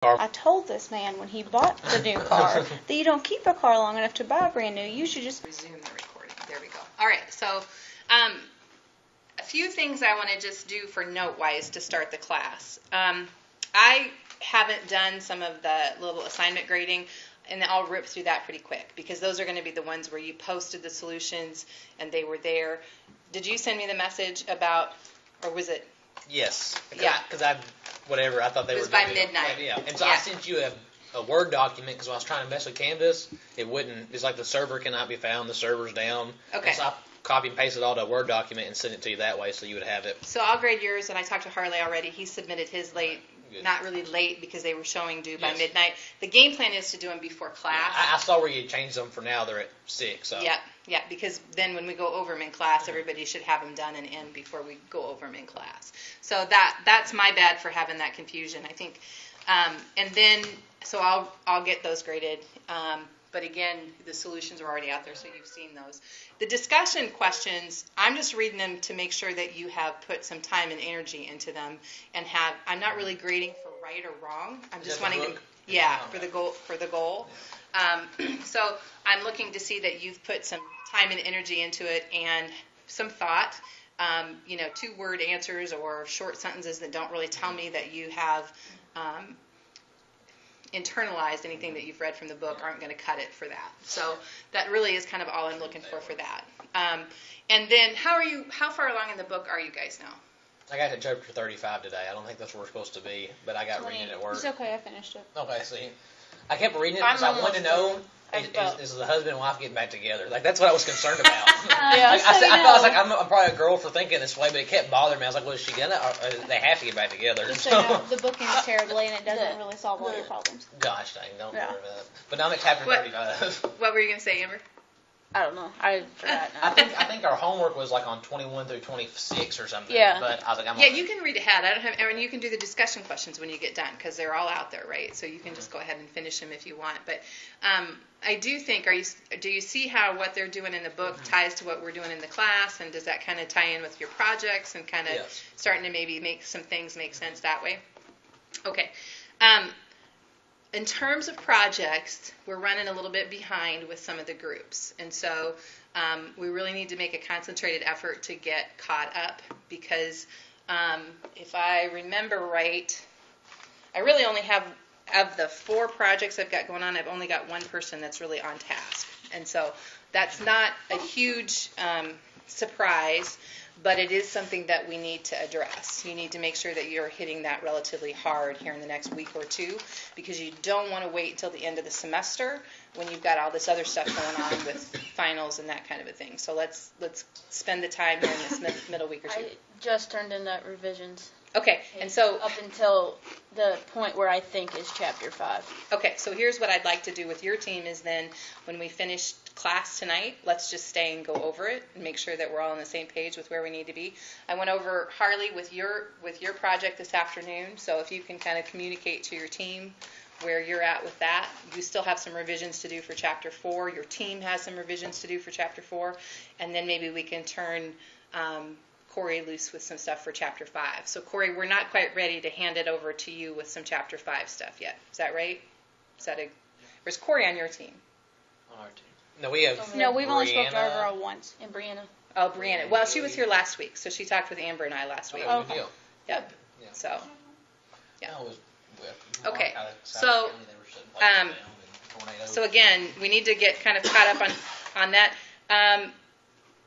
I told this man when he bought the new car that you don't keep a car long enough to buy a brand new. You should just resume the recording. There we go. All right, so a few things I want to just do for note-wise to start the class. I haven't done some of the little assignment grading, and I'll rip through that pretty quick because those are going to be the ones where you posted the solutions and they were there. Did you send me the message about, or was it? Yes. Yeah. Because I thought they were. It was by midnight. Yeah. And so I sent you a Word document because when I was trying to mess with Canvas, it wouldn't. It's like the server cannot be found. The server's down. Okay. And so I copy and pasted all to a Word document and sent it to you that way so you would have it. So I'll grade yours, and I talked to Harley already. He submitted his late. Good. Not really late because they were showing due by midnight. The game plan is to do them before class. Yeah, I saw where you changed them for now. They're at 6. So. Yeah, because then when we go over them in class, everybody should have them done and in before we go over them in class. So that's my bad for having that confusion, I think. And then, so I'll get those graded. But again, the solutions are already out there, so you've seen those. The discussion questions, I'm just reading them to make sure that you have put some time and energy into them, and I'm not really grading for right or wrong. I'm just wanting to, for the goal. So I'm looking to see that you've put some time and energy into it and some thought. 2-word answers or short sentences that don't really tell me that you have internalized anything that you've read from the book aren't going to cut it for that. So that really is kind of all I'm looking for that. And then how far along in the book are you guys now? I got to chapter 35 today. I don't think that's where we're supposed to be, but I got reading it at work. It's okay, I finished it. Okay, see. I kept reading it because I wanted to know, is the husband and wife getting back together? Like, that's what I was concerned about. I was like, I'm probably a girl for thinking this way, but it kept bothering me. I was like, well, is she going to? Or they have to get back together. Just so you know, the book ends terribly, and it doesn't really solve all your problems. Gosh dang, don't worry about it. But now I'm at chapter 35. What were you going to say, Amber? I don't know. I forgot now. I think our homework was like on 21 through 26 or something. Yeah. But I was like, you can read ahead. You can do the discussion questions when you get done because they're all out there, right? So you can just go ahead and finish them if you want. But I do think, do you see how what they're doing in the book ties to what we're doing in the class, and does that kind of tie in with your projects and kind of starting to maybe make some things make sense that way? Okay. In terms of projects, we're running a little bit behind with some of the groups. And so we really need to make a concentrated effort to get caught up because if I remember right, I really only have, of the 4 projects I've got going on, I've only got one person that's really on task. And so that's not a huge surprise, but it is something that we need to address. You need to make sure that you're hitting that relatively hard here in the next week or 2 because you don't want to wait until the end of the semester when you've got all this other stuff going on with finals and that kind of a thing. So let's spend the time here in this middle week or 2. I just turned in that revisions. Okay, and so up until the point where I think is chapter 5. Okay, so here's what I'd like to do with your team is then when we finish class tonight, let's just stay and go over it and make sure that we're all on the same page with where we need to be. I went over Harley with your project this afternoon, so if you can kind of communicate to your team where you're at with that. You still have some revisions to do for chapter 4. Your team has some revisions to do for chapter 4, and then maybe we can turn Corey loose with some stuff for chapter 5. So Corey, we're not quite ready to hand it over to you with some chapter 5 stuff yet. Is that right? Where's Corey on your team? On our team. No, we have. No, we've only spoken to our girl once. And Brianna. Oh, Brianna. Well, she was here last week, so she talked with Amber and I last week. Oh, good deal. Yep. Yeah. So. Yeah. Okay. So again, we need to get kind of caught up on that.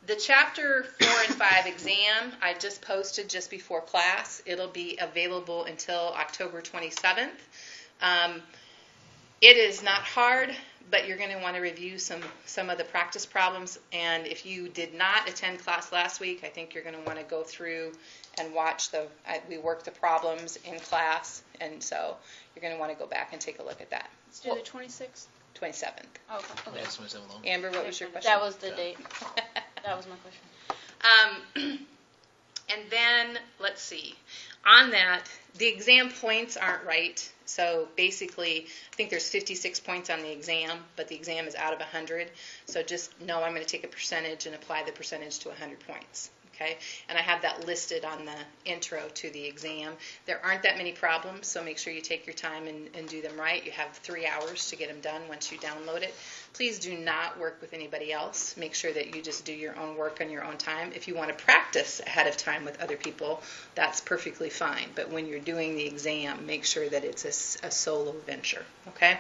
The chapter 4 and 5 exam I just posted just before class. It'll be available until October 27th. It is not hard, but you're going to want to review some of the practice problems. And if you did not attend class last week, I think you're going to want to go through and watch we worked the problems in class. And so you're going to want to go back and take a look at that. Let's do the 26th. 27th. Okay. Yeah, Amber, what was your question? That was the date. That was my question. And then, let's see. On that, the exam points aren't right. So basically, I think there's 56 points on the exam, but the exam is out of 100. So just know I'm going to take a percentage and apply the percentage to 100 points. Okay, and I have that listed on the intro to the exam. There aren't that many problems, so make sure you take your time and do them right. You have 3 hours to get them done once you download it. Please do not work with anybody else. Make sure that you just do your own work on your own time. If you want to practice ahead of time with other people, that's perfectly fine. But when you're doing the exam, make sure that it's a solo venture, okay?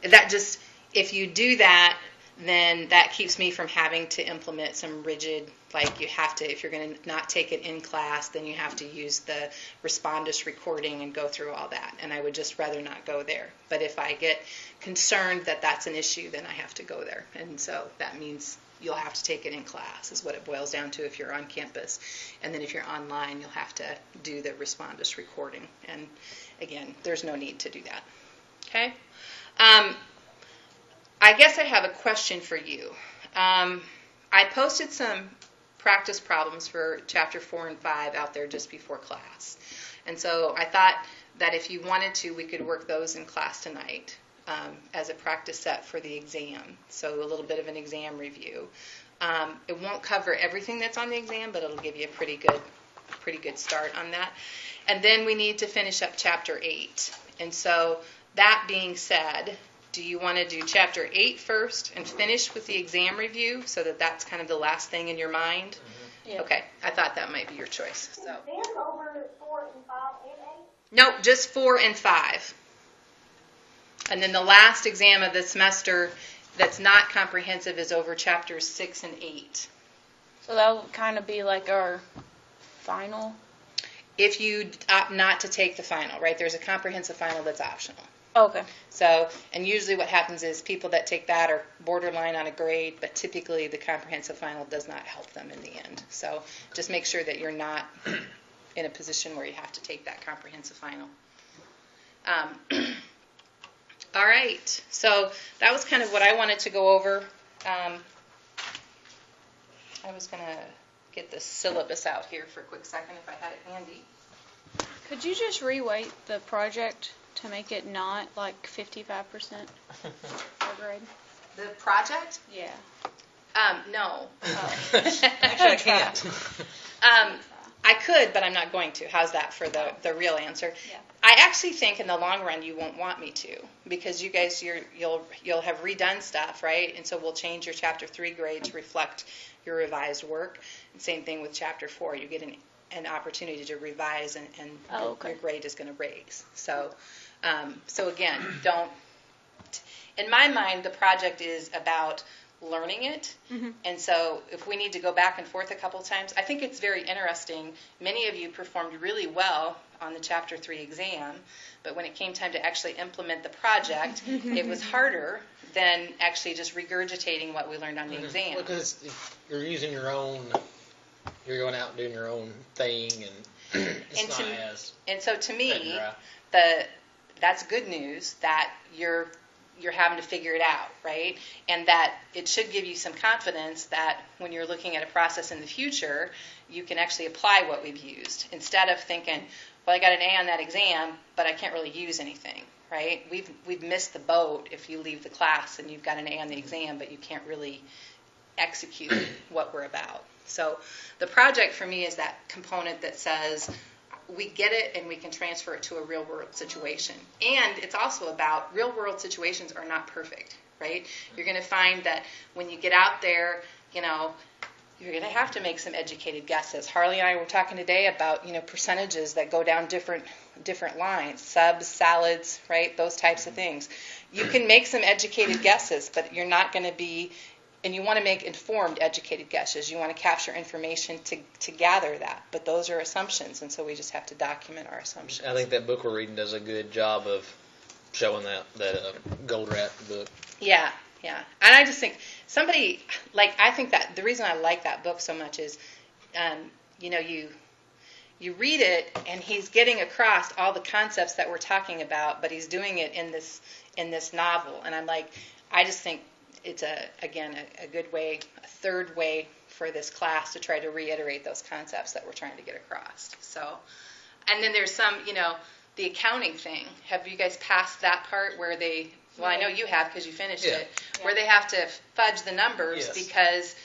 If you do that, then that keeps me from having to implement some rigid, like you have to, if you're going to not take it in class, then you have to use the Respondus recording and go through all that. And I would just rather not go there. But if I get concerned that that's an issue, then I have to go there. And so that means you'll have to take it in class is what it boils down to if you're on campus. And then if you're online, you'll have to do the Respondus recording. And again, there's no need to do that. Okay? I guess I have a question for you. I posted some practice problems for Chapter 4 and 5 out there just before class. And so I thought that if you wanted to, we could work those in class tonight as a practice set for the exam. So a little bit of an exam review. It won't cover everything that's on the exam, but it'll give you a pretty good start on that. And then we need to finish up Chapter 8. And so that being said, do you want to do Chapter 8 first and finish with the exam review so that that's kind of the last thing in your mind? Mm-hmm. Yeah. Okay, I thought that might be your choice. So. Exam over 4 and 5 and 8? No, just 4 and 5. And then the last exam of the semester that's not comprehensive is over Chapters 6 and 8. So that will kind of be like our final? If you opt not to take the final, right? There's a comprehensive final that's optional. Okay. So, and usually what happens is people that take that are borderline on a grade, but typically the comprehensive final does not help them in the end. So just make sure that you're not in a position where you have to take that comprehensive final. All right. So that was kind of what I wanted to go over. I was going to get the syllabus out here for a quick second if I had it handy. Could you just reweight the project to make it not like 55% per grade? The project? Yeah. No. Actually, I can't. I could, but I'm not going to. How's that for the real answer? Yeah. I actually think in the long run you won't want me to, because you guys you'll have redone stuff, right? And so we'll change your Chapter 3 grade to reflect your revised work. And same thing with Chapter 4. You get an opportunity to revise, and okay. your grade is going to raise. So again, don't. In my mind, the project is about learning it. Mm-hmm. And so if we need to go back and forth a couple times, I think it's very interesting. Many of you performed really well on the Chapter 3 exam, but when it came time to actually implement the project, it was harder than actually just regurgitating what we learned on the exam. Because you're using your own, you're going out and doing your own thing, and it's not as. And so to me, dry. that's good news that you're having to figure it out, right? And that it should give you some confidence that when you're looking at a process in the future, you can actually apply what we've used instead of thinking, well, I got an A on that exam, but I can't really use anything, right? We've missed the boat if you leave the class and you've got an A on the exam, but you can't really execute what we're about. So the project for me is that component that says, we get it and we can transfer it to a real world situation. And it's also about real world situations are not perfect, right? You're going to find that when you get out there, you're going to have to make some educated guesses. Harley and I were talking today about, percentages that go down different lines, subs, salads, right? Those types of things. You can make some educated guesses, but you're not going to be. And you want to make informed, educated guesses. You want to capture information to gather that. But those are assumptions, and so we just have to document our assumptions. I think that book we're reading does a good job of showing that Gold Rat book. Yeah. And I just think I think that the reason I like that book so much is, you read it and he's getting across all the concepts that we're talking about, but he's doing it in this novel. And I just think it's a good way, a third way for this class to try to reiterate those concepts that we're trying to get across. So, and then there's some, the accounting thing. Have you guys passed that part where they? Well, I know you have because you finished it. Yeah. Where they have to fudge the numbers Yes. because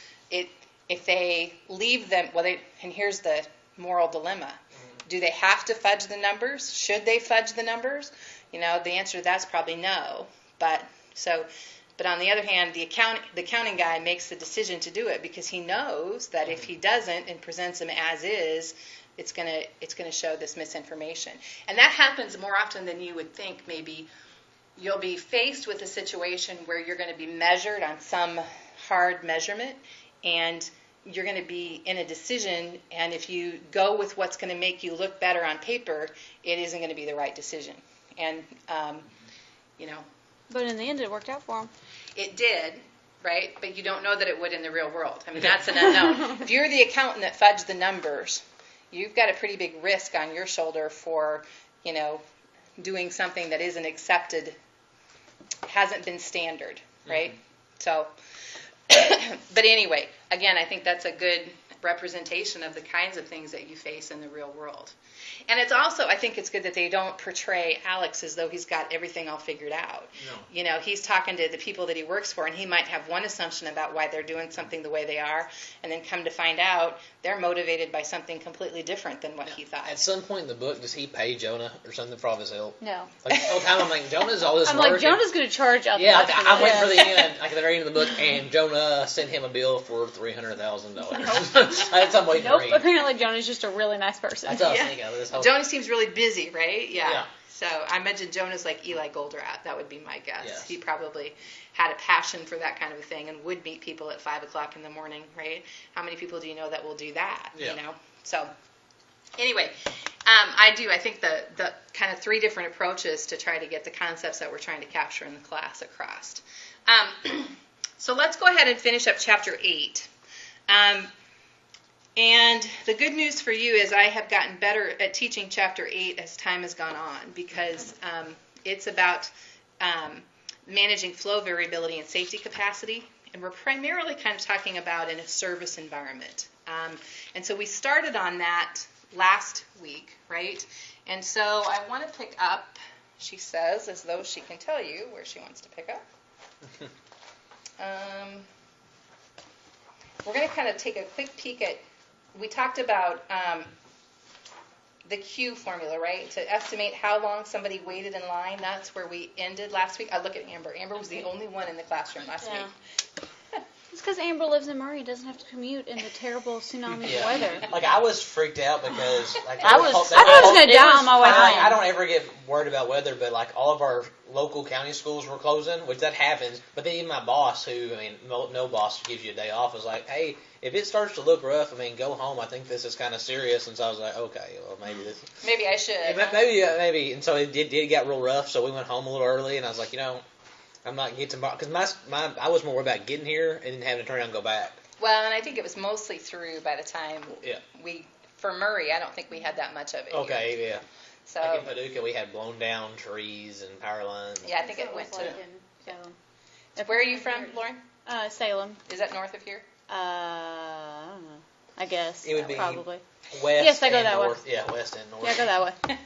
if they leave them, and here's the moral dilemma. Do they have to fudge the numbers? Should they fudge the numbers? The answer to that's probably no. But on the other hand, the accounting guy makes the decision to do it because he knows that if he doesn't and presents them as is, it's gonna show this misinformation. And that happens more often than you would think. Maybe you'll be faced with a situation where you're going to be measured on some hard measurement, and you're going to be in a decision, and if you go with what's going to make you look better on paper, it isn't going to be the right decision. And, But in the end, it worked out for him. It did, right? But you don't know that it would in the real world. I mean, that's an unknown. If you're the accountant that fudged the numbers, you've got a pretty big risk on your shoulder for, doing something that isn't accepted, hasn't been standard, right? So, but anyway, again, I think that's a good representation of the kinds of things that you face in the real world. And it's also, I think it's good that they don't portray Alex as though he's got everything all figured out. No. He's talking to the people that he works for, and he might have one assumption about why they're doing something the way they are, and then come to find out they're motivated by something completely different than what he thought. At some point in the book, does he pay Jonah or something for all his help? No. Like, the whole time I'm like, Jonah's all this I'm work. like, Jonah's going to charge out. Yeah, I'm waiting for the end, like at the very end of the book, and Jonah sent him a bill for $300,000. That's what I'm waiting to Nope. read. Apparently, Jonah's just a really nice person. That's what I was thinking of this whole. Jonah seems really busy, right? Yeah. So I imagine Jonah's like Eli Goldratt. That would be my guess. Yes. He probably had a passion for that kind of a thing and would meet people at 5 o'clock in the morning, right? How many people do you know that will do that? Yeah. So anyway, I think the kind of 3 different approaches to try to get the concepts that we're trying to capture in the class across. So let's go ahead and finish up chapter 8. And the good news for you is I have gotten better at teaching chapter 8 as time has gone on, because it's about managing flow variability and safety capacity. And we're primarily kind of talking about in a service environment. And so we started on that last week, right? And so I want to pick up, she says, as though she can tell you where she wants to pick up. We're going to kind of take a quick peek at, we talked about the Q formula, right? To estimate how long somebody waited in line. That's where we ended last week. I look at Amber. Amber was the only one in the classroom last week. It's because Amber lives in Murray, doesn't have to commute in the terrible tsunami weather. Like, I was freaked out because I thought I was going to die on my way home. I don't ever get worried about weather, but like all of our local county schools were closing, which that happens. But then even my boss, no boss gives you a day off, was like, hey, if it starts to look rough, go home. I think this is kind of serious. And so I was like, okay, well, maybe this. Maybe I should. Maybe. And so it did get real rough. So we went home a little early, and I was like, I'm not getting tomorrow because I was more worried about getting here and then having to turn around and go back. Well, and I think it was mostly through by the time for Murray. I don't think we had that much of it. Okay, here. yeah. So like in Paducah, we had blown down trees and power lines. Yeah, I think it went to. Salem. Where are you from, Lauren? Salem. Is that north of here? I don't know. I guess it would be probably west. Yes, I go that north. way. Yeah, west and north. Yeah, I go that way.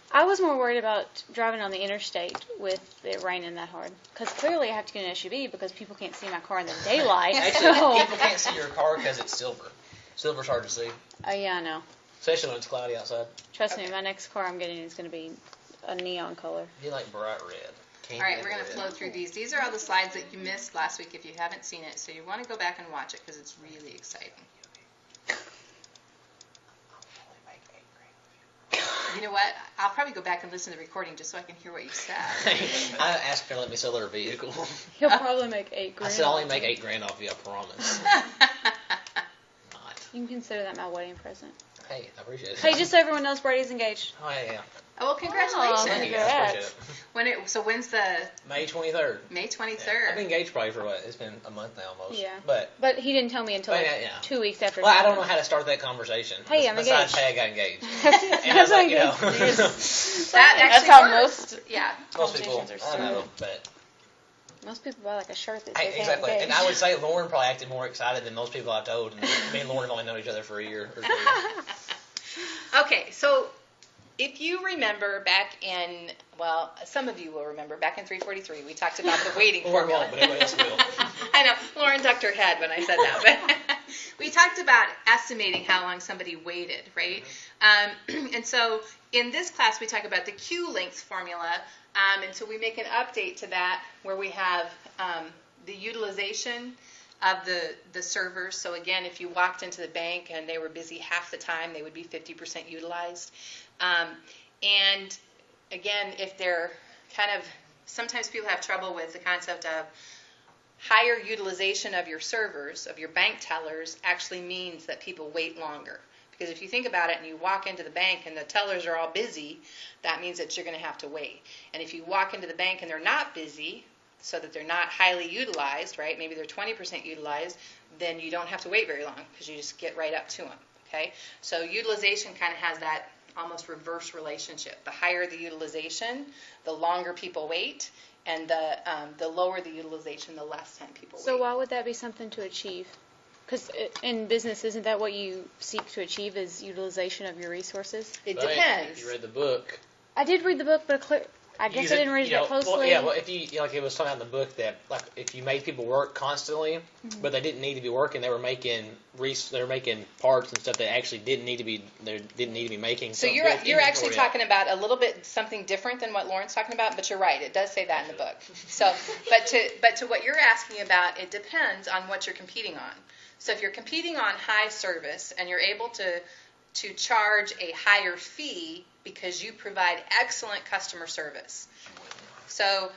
I was more worried about driving on the interstate with it raining that hard. Because clearly I have to get an SUV because people can't see my car in the daylight. Actually, people can't see your car because it's silver. Silver's hard to see. Yeah, I know. Especially when it's cloudy outside. Trust me, my next car I'm getting is going to be a neon color. You like bright red. All right, we're going to flow through these. These are all the slides that you missed last week if you haven't seen it. So you want to go back and watch it because it's really exciting. You know what? I'll probably go back and listen to the recording just so I can hear what you said. I asked her to let me sell her vehicle. He'll probably make $8,000. I said I'll only make $8,000 off you, I promise. You can consider that my wedding present. Hey, I appreciate it. Hey, just so everyone knows, Brady's engaged. Oh, yeah. Oh, well, congratulations. Thank you, I appreciate it. So when's the... May 23rd. May 23rd. Yeah. I've been engaged probably for what? It's been a month now almost. Yeah. But he didn't tell me until 2 weeks after. Well, I don't know how to start that conversation. Hey, I'm Besides, engaged. hey, I got engaged. That's like, That's how works. most most people, conversations are I know, started. but... Most people buy like a shirt that says exactly. hey, And I would say Lauren probably acted more excited than most people I've told. And me and Lauren have only known each other for a year or two. Okay, so if you remember back in, well, some of you will remember, back in 343, we talked about the waiting Lauren formula. won't, but everybody else will. I know, Lauren ducked her head when I said that. we talked about estimating how long somebody waited, right? And so in this class, we talk about the queue length formula. And so we make an update to that where we have the utilization of the servers. So again, if you walked into the bank and they were busy half the time, they would be 50% utilized. And again, if they're kind of, sometimes people have trouble with the concept of higher utilization of your servers, of your bank tellers, actually means that people wait longer. Because if you think about it and you walk into the bank and the tellers are all busy, that means that you're going to have to wait. And if you walk into the bank and they're not busy, so that they're not highly utilized, right? Maybe they're 20% utilized, then you don't have to wait very long because you just get right up to them, okay? So utilization kind of has that almost reverse relationship. The higher the utilization, the longer people wait, and the lower the utilization, the less time people wait. So why would that be something to achieve? Because in business, isn't that what you seek to achieve is utilization of your resources? It depends. You read the book. I did read the book, but I guess I didn't read it that closely. Well, if you, like it was talking about in the book that like if you made people work constantly, but they didn't need to be working, they were making parts and stuff that actually didn't need to be making. So you're actually talking about a little bit something different than what Lauren's talking about, but you're right. It does say that in the book. So, but to what you're asking about, it depends on what you're competing on. So if you're competing on high service and you're able to charge a higher fee because you provide excellent customer service. So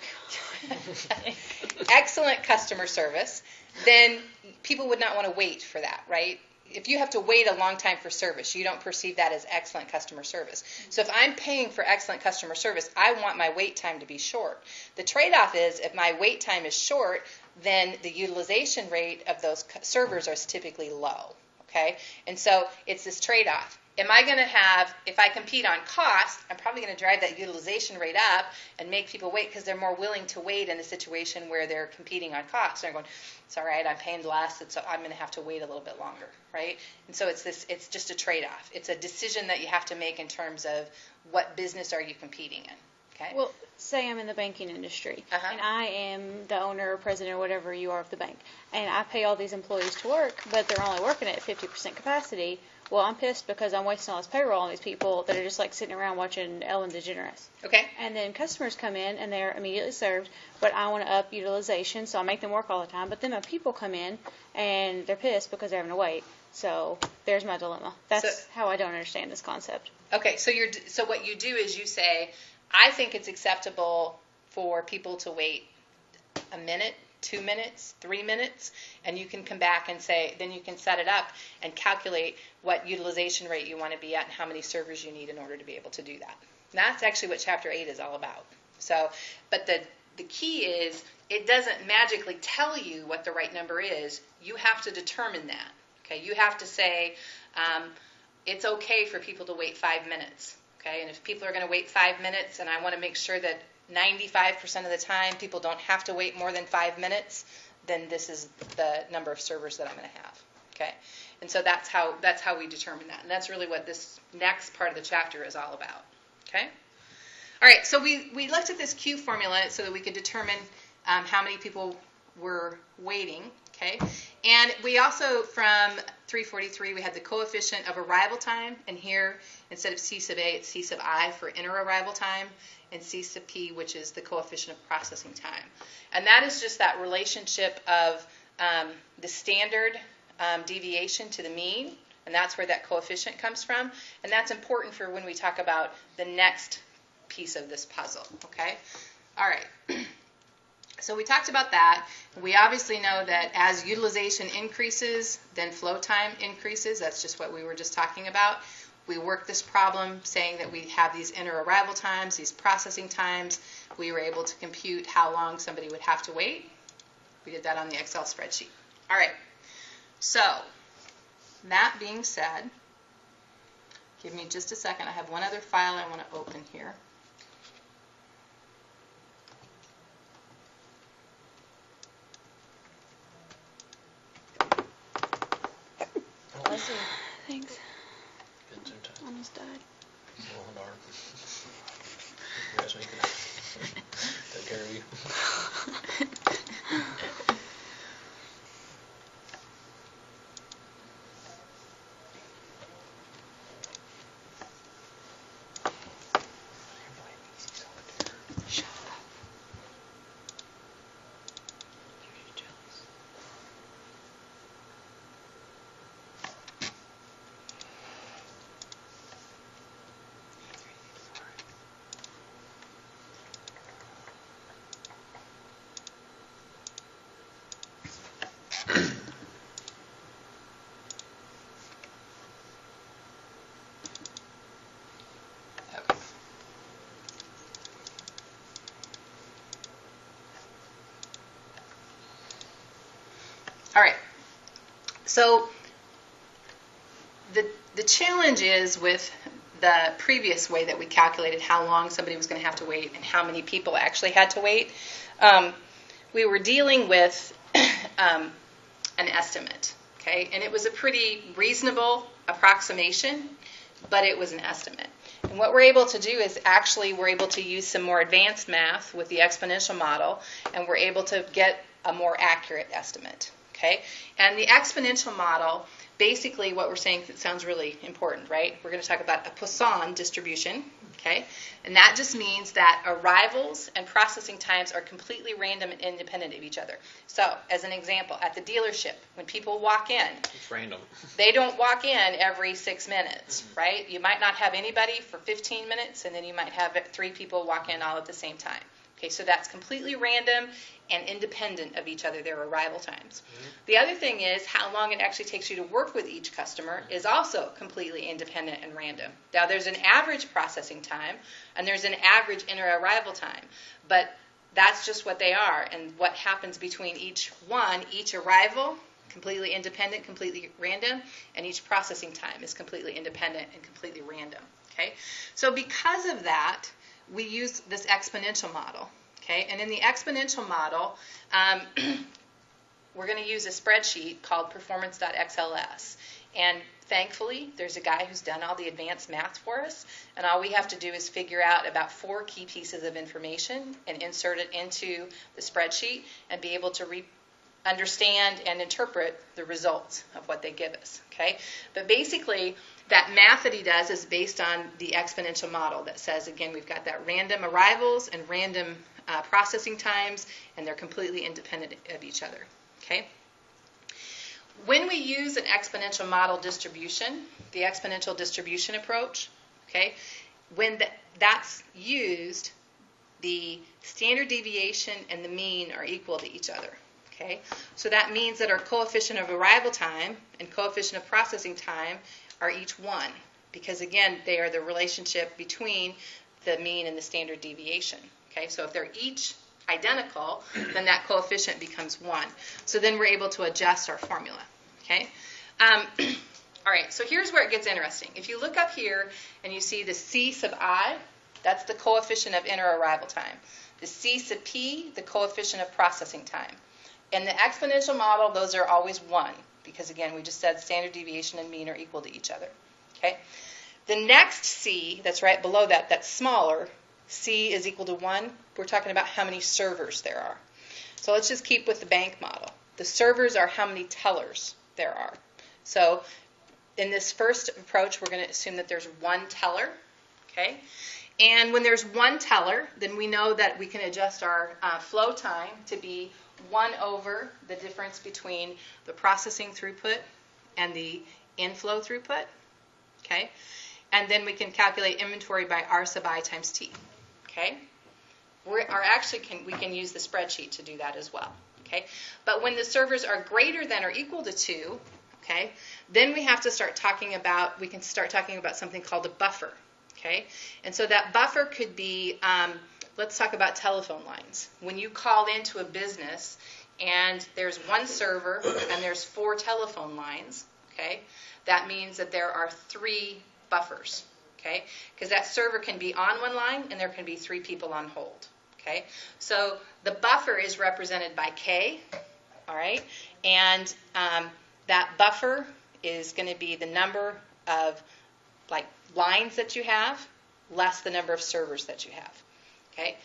excellent customer service, then people would not want to wait for that, right? If you have to wait a long time for service, you don't perceive that as excellent customer service. So if I'm paying for excellent customer service, I want my wait time to be short. The trade-off is if my wait time is short, then the utilization rate of those servers is typically low, okay? And so it's this trade-off. Am I going to have, if I compete on cost, I'm probably going to drive that utilization rate up and make people wait because they're more willing to wait in a situation where they're competing on cost. They're going, it's all right, I'm paying less, so I'm going to have to wait a little bit longer, right? And so it's just a trade-off. It's a decision that you have to make in terms of what business are you competing in, okay? Well, say I'm in the banking industry, and I am the owner or president or whatever you are of the bank, and I pay all these employees to work, but they're only working at 50% capacity. Well, I'm pissed because I'm wasting all this payroll on these people that are just like sitting around watching Ellen DeGeneres. Okay. And then customers come in and they're immediately served, but I want to up utilization, so I make them work all the time. But then my people come in and they're pissed because they're having to wait. So there's my dilemma. That's how I don't understand this concept. Okay, so what you do is you say, I think it's acceptable for people to wait a minute, 2 minutes, 3 minutes, and you can come back and say, then you can set it up and calculate what utilization rate you want to be at and how many servers you need in order to be able to do that. And that's actually what Chapter 8 is all about. So, but the key is it doesn't magically tell you what the right number is. You have to determine that. Okay, you have to say it's okay for people to wait 5 minutes. Okay, and if people are going to wait 5 minutes, and I want to make sure that 95% of the time people don't have to wait more than 5 minutes, then this is the number of servers that I'm going to have. Okay, and so that's how we determine that, and that's really what this next part of the chapter is all about. Okay, all right. So we looked at this Q formula so that we could determine how many people were waiting. Okay, and we also from 343 we had the coefficient of arrival time, and here instead of C sub A it's C sub I for inner arrival time, and C sub P, which is the coefficient of processing time. And that is just that relationship of the standard deviation to the mean, and that's where that coefficient comes from. And that's important for when we talk about the next piece of this puzzle, okay? All right. So we talked about that. We obviously know that as utilization increases, then flow time increases. That's just what we were just talking about. We worked this problem saying that we have these inner arrival times, these processing times. We were able to compute how long somebody would have to wait. We did that on the Excel spreadsheet. All right. So that being said, give me just a second. I have one other file I want to open here. Thanks. Almost died. Oh, darn. You guys make it. Take care of you. All right. So the challenge is with the previous way that we calculated how long somebody was going to have to wait and how many people actually had to wait. We were dealing with an estimate, okay? And it was a pretty reasonable approximation, but it was an estimate. And what we're able to do is actually we're able to use some more advanced math with the exponential model, and we're able to get a more accurate estimate, okay? And the exponential model, basically what we're saying, it sounds really important, right? We're going to talk about a Poisson distribution, okay? And that just means that arrivals and processing times are completely random and independent of each other. So, as an example, at the dealership, when people walk in, It's random. they don't walk in every 6 minutes, right? You might not have anybody for 15 minutes, and then you might have 3 people walk in all at the same time. Okay, so that's completely random and independent of each other, their arrival times. The other thing is how long it actually takes you to work with each customer is also completely independent and random. Now, there's an average processing time, and there's an average inter-arrival time, but that's just what they are. And what happens between each arrival, completely independent, completely random, and each processing time is completely independent and completely random. Okay, so because of that, we use this exponential model. Okay, and in the exponential model, we're going to use a spreadsheet called performance.xls. And thankfully, there's a guy who's done all the advanced math for us, and all we have to do is figure out about 4 key pieces of information and insert it into the spreadsheet and be able to understand and interpret the results of what they give us. Okay, but basically, that math that he does is based on the exponential model that says, again, we've got that random arrivals and random processing times, and they're completely independent of each other. Okay. When we use an exponential model distribution, the exponential distribution approach, okay, when that's used, the standard deviation and the mean are equal to each other. Okay, so that means that our coefficient of arrival time and coefficient of processing time are each 1, because again, they are the relationship between the mean and the standard deviation. Okay, so if they're each identical, then that coefficient becomes 1. So then we're able to adjust our formula. Okay, all right, so here's where it gets interesting. If you look up here and you see the C sub I, that's the coefficient of inter-arrival time. The C sub P, the coefficient of processing time. In the exponential model, those are always 1, because again, we just said standard deviation and mean are equal to each other. Okay, the next C, that's right below that, that's smaller, C is equal to 1. We're talking about how many servers there are. So let's just keep with the bank model. The servers are how many tellers there are. So in this first approach, we're going to assume that there's 1 teller. Okay, and when there's 1 teller, then we know that we can adjust our flow time to be 1 over the difference between the processing throughput and the inflow throughput. Okay, and then we can calculate inventory by R sub I times T. Okay, we can use the spreadsheet to do that as well. Okay, but when the servers are greater than or equal to 2, okay, then we can start talking about something called a buffer. Okay, and so that buffer could be, let's talk about telephone lines. When you call into a business and there's 1 server and there's 4 telephone lines, okay, that means that there are 3 buffers. Okay, because that server can be on one line and there can be 3 people on hold. Okay, so the buffer is represented by K, all right, and that buffer is going to be the number of lines that you have less the number of servers that you have. Okay,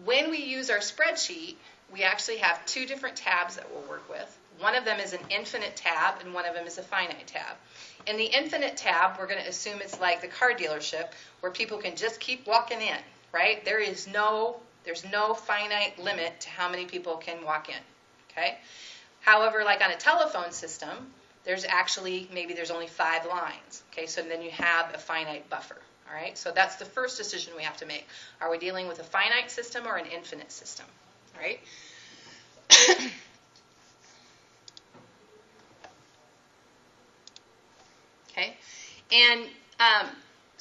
when we use our spreadsheet, we actually have 2 different tabs that we'll work with. One of them is an infinite tab and one of them is a finite tab. In the infinite tab, we're going to assume it's like the car dealership where people can just keep walking in, right? There's no finite limit to how many people can walk in, okay? However, like on a telephone system, there's only 5 lines, okay? So then you have a finite buffer, all right? So that's the first decision we have to make. Are we dealing with a finite system or an infinite system, all right? Okay, and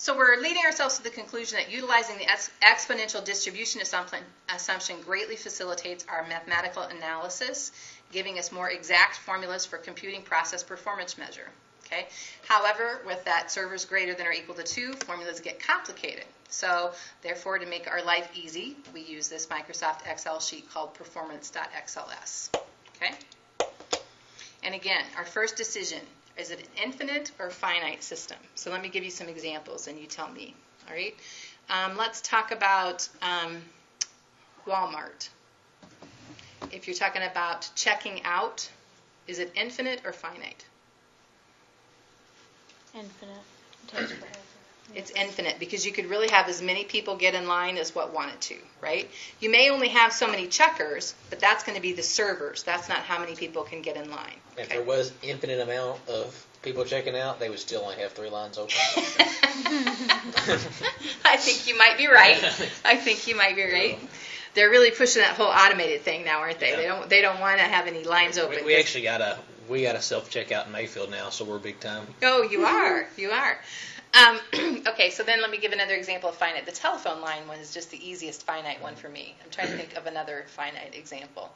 So we're leading ourselves to the conclusion that utilizing the exponential distribution assumption greatly facilitates our mathematical analysis, giving us more exact formulas for computing process performance measure. Okay. However, with that servers greater than or equal to 2, formulas get complicated. So, therefore, to make our life easy, we use this Microsoft Excel sheet called performance.xls. Okay. And again, our first decision, is it an infinite or finite system? So let me give you some examples and you tell me. All right. Let's talk about Walmart. If you're talking about checking out, is it infinite or finite? Infinite. It takes forever. It's infinite because you could really have as many people get in line as what wanted to, right? You may only have so many checkers, but that's going to be the servers. That's not how many people can get in line. If there was infinite amount of people checking out, they would still only have 3 lines open. I think you might be right. They're really pushing that whole automated thing now, aren't they? Yeah. They don't want to have any lines open. We actually got a self checkout in Mayfield now, so we're big time. Oh, you are. Okay, so then let me give another example of finite. The telephone line one is just the easiest finite one for me. I'm trying to think of another finite example.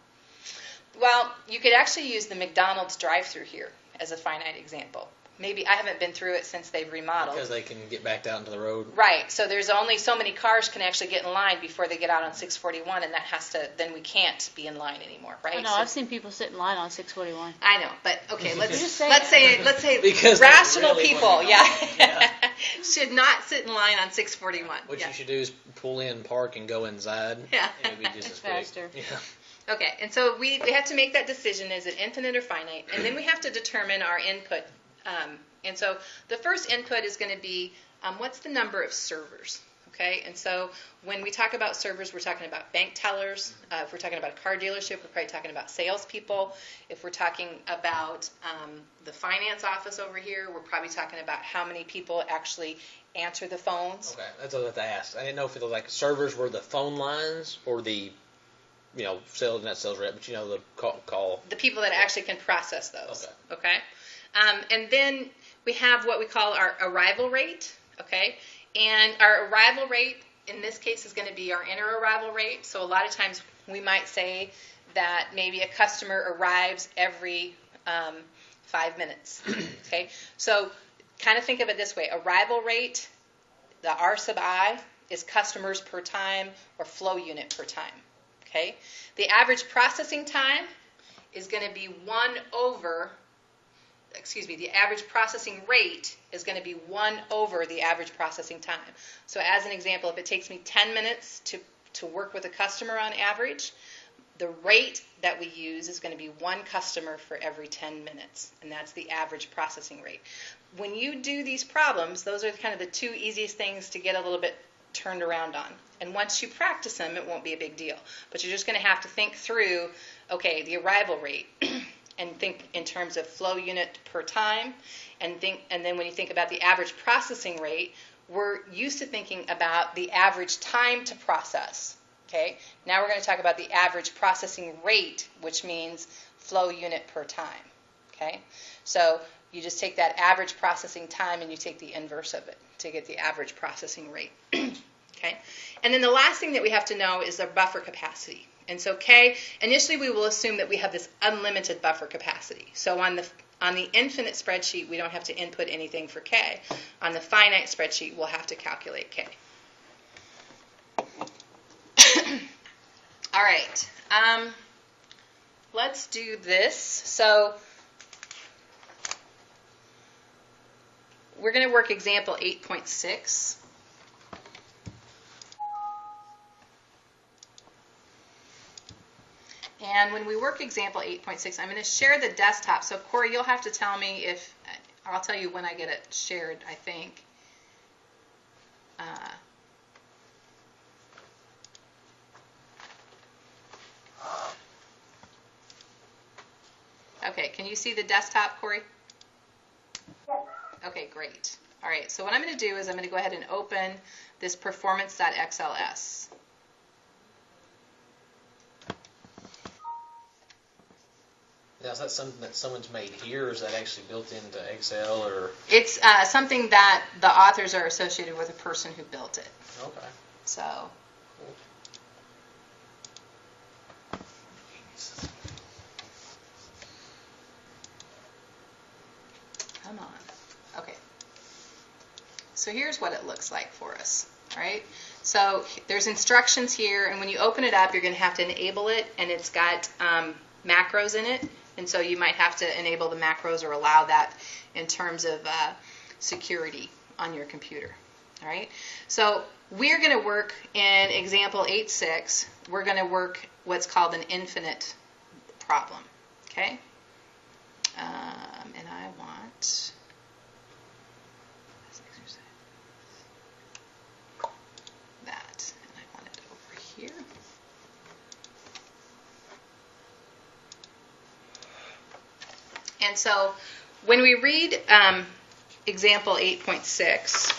Well, you could actually use the McDonald's drive-thru here as a finite example. Maybe I haven't been through it since they've remodeled. Because they can get backed out into the road. Right. So there's only so many cars can actually get in line before they get out on 641, and then we can't be in line anymore, right? Oh, no, I've seen people sit in line on 641. I know, but okay, let's say because rational really people, should not sit in line on 641. What you should do is pull in, park, and go inside. Yeah. It would be just as faster. quick. Yeah. Okay, and so we have to make that decision, is it infinite or finite? And then we have to determine our input. And so the first input is going to be, what's the number of servers? Okay, and so when we talk about servers, we're talking about bank tellers. If we're talking about a car dealership, we're probably talking about salespeople. If we're talking about the finance office over here, we're probably talking about how many people actually answer the phones. Okay, that's what I was about to ask. I didn't know if it was like servers were the phone lines or the sales, not sales rep, but the call. The people that actually can process those. Okay. And then we have what we call our arrival rate. Okay. And our arrival rate in this case is going to be our inner arrival rate. So a lot of times we might say that maybe a customer arrives every 5 minutes. Okay. So kind of think of it this way. Arrival rate, the R sub I, is customers per time or flow unit per time. Okay. The average processing time is going to be the average processing rate is going to be 1 over the average processing time. So as an example, if it takes me 10 minutes to work with a customer on average, the rate that we use is going to be 1 customer for every 10 minutes, and that's the average processing rate. When you do these problems, those are kind of the 2 easiest things to get a little bit turned around on. And once you practice them, it won't be a big deal. But you're just going to have to think through, okay, the arrival rate, and think in terms of flow unit per time, and then when you think about the average processing rate, we're used to thinking about the average time to process. Okay? Now we're going to talk about the average processing rate, which means flow unit per time. Okay? So you just take that average processing time and you take the inverse of it to get the average processing rate. Okay? And then the last thing that we have to know is the buffer capacity. And so K, initially we will assume that we have this unlimited buffer capacity. So on the infinite spreadsheet, we don't have to input anything for K. On the finite spreadsheet, we'll have to calculate K. All right. Let's do this. So we're going to work example 8.6. And when we work example 8.6, I'm going to share the desktop. So Corey, you'll have to tell me if, I'll tell you when I get it shared, I think. Okay, can you see the desktop, Corey? Yes. Okay, great. All right, so what I'm going to do is I'm going to go ahead and open this performance.xls. Now, is that something that someone's made here, or is that actually built into Excel, or? It's something that the authors are associated with a person who built it. Okay. So. Come on. Okay. So here's what it looks like for us. All right. So there's instructions here, and when you open it up, you're going to have to enable it, and it's got macros in it, and so you might have to enable the macros or allow that in terms of security on your computer. All right. So we're going to work in example 8.6. We're going to work what's called an infinite problem. Okay. And I want that, and I want it over here. And so when we read example 8.6,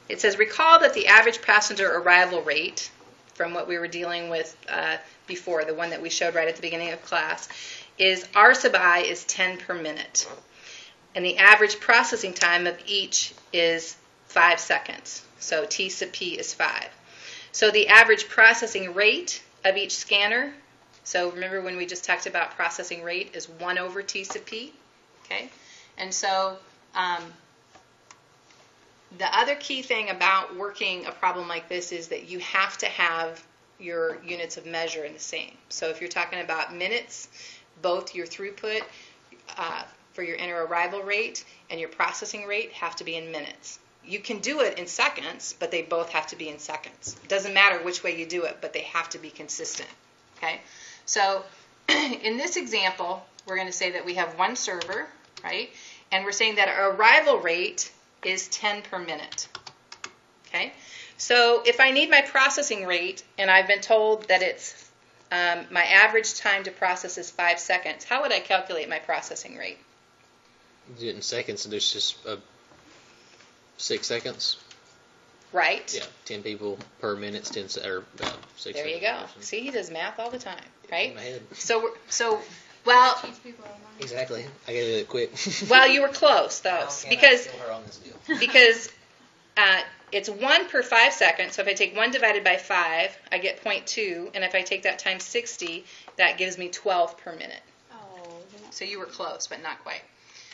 it says, recall that the average passenger arrival rate from what we were dealing with before, the one that we showed right at the beginning of class, is R sub I is 10 per minute. And the average processing time of each is 5 seconds. So T sub P is 5. So the average processing rate of each scanner, so remember when we just talked about processing rate, is 1 over T sub P. Okay? And so the other key thing about working a problem like this is that you have to have your units of measure in the same. So if you're talking about minutes, both your throughput for your inter-arrival rate and your processing rate have to be in minutes. You can do it in seconds, but they both have to be in seconds. It doesn't matter which way you do it, but they have to be consistent. Okay? So in this example, we're going to say that we have one server, right? And we're saying that our arrival rate is 10 per minute. Okay? So if I need my processing rate, and I've been told that it's my average time to process is 5 seconds, how would I calculate my processing rate? Do it in seconds, and there's just 6 seconds. Right. Yeah, 10 people per minute, 10 or 6. There you go. See, he does math all the time, right? In my head. Well. Exactly. I gotta do it quick. Well, you were close though, because it's 1 per 5 seconds. So if I take 1 divided by 5, I get 0.2, and if I take that times 60, that gives me 12 per minute. Oh. So you were close, but not quite.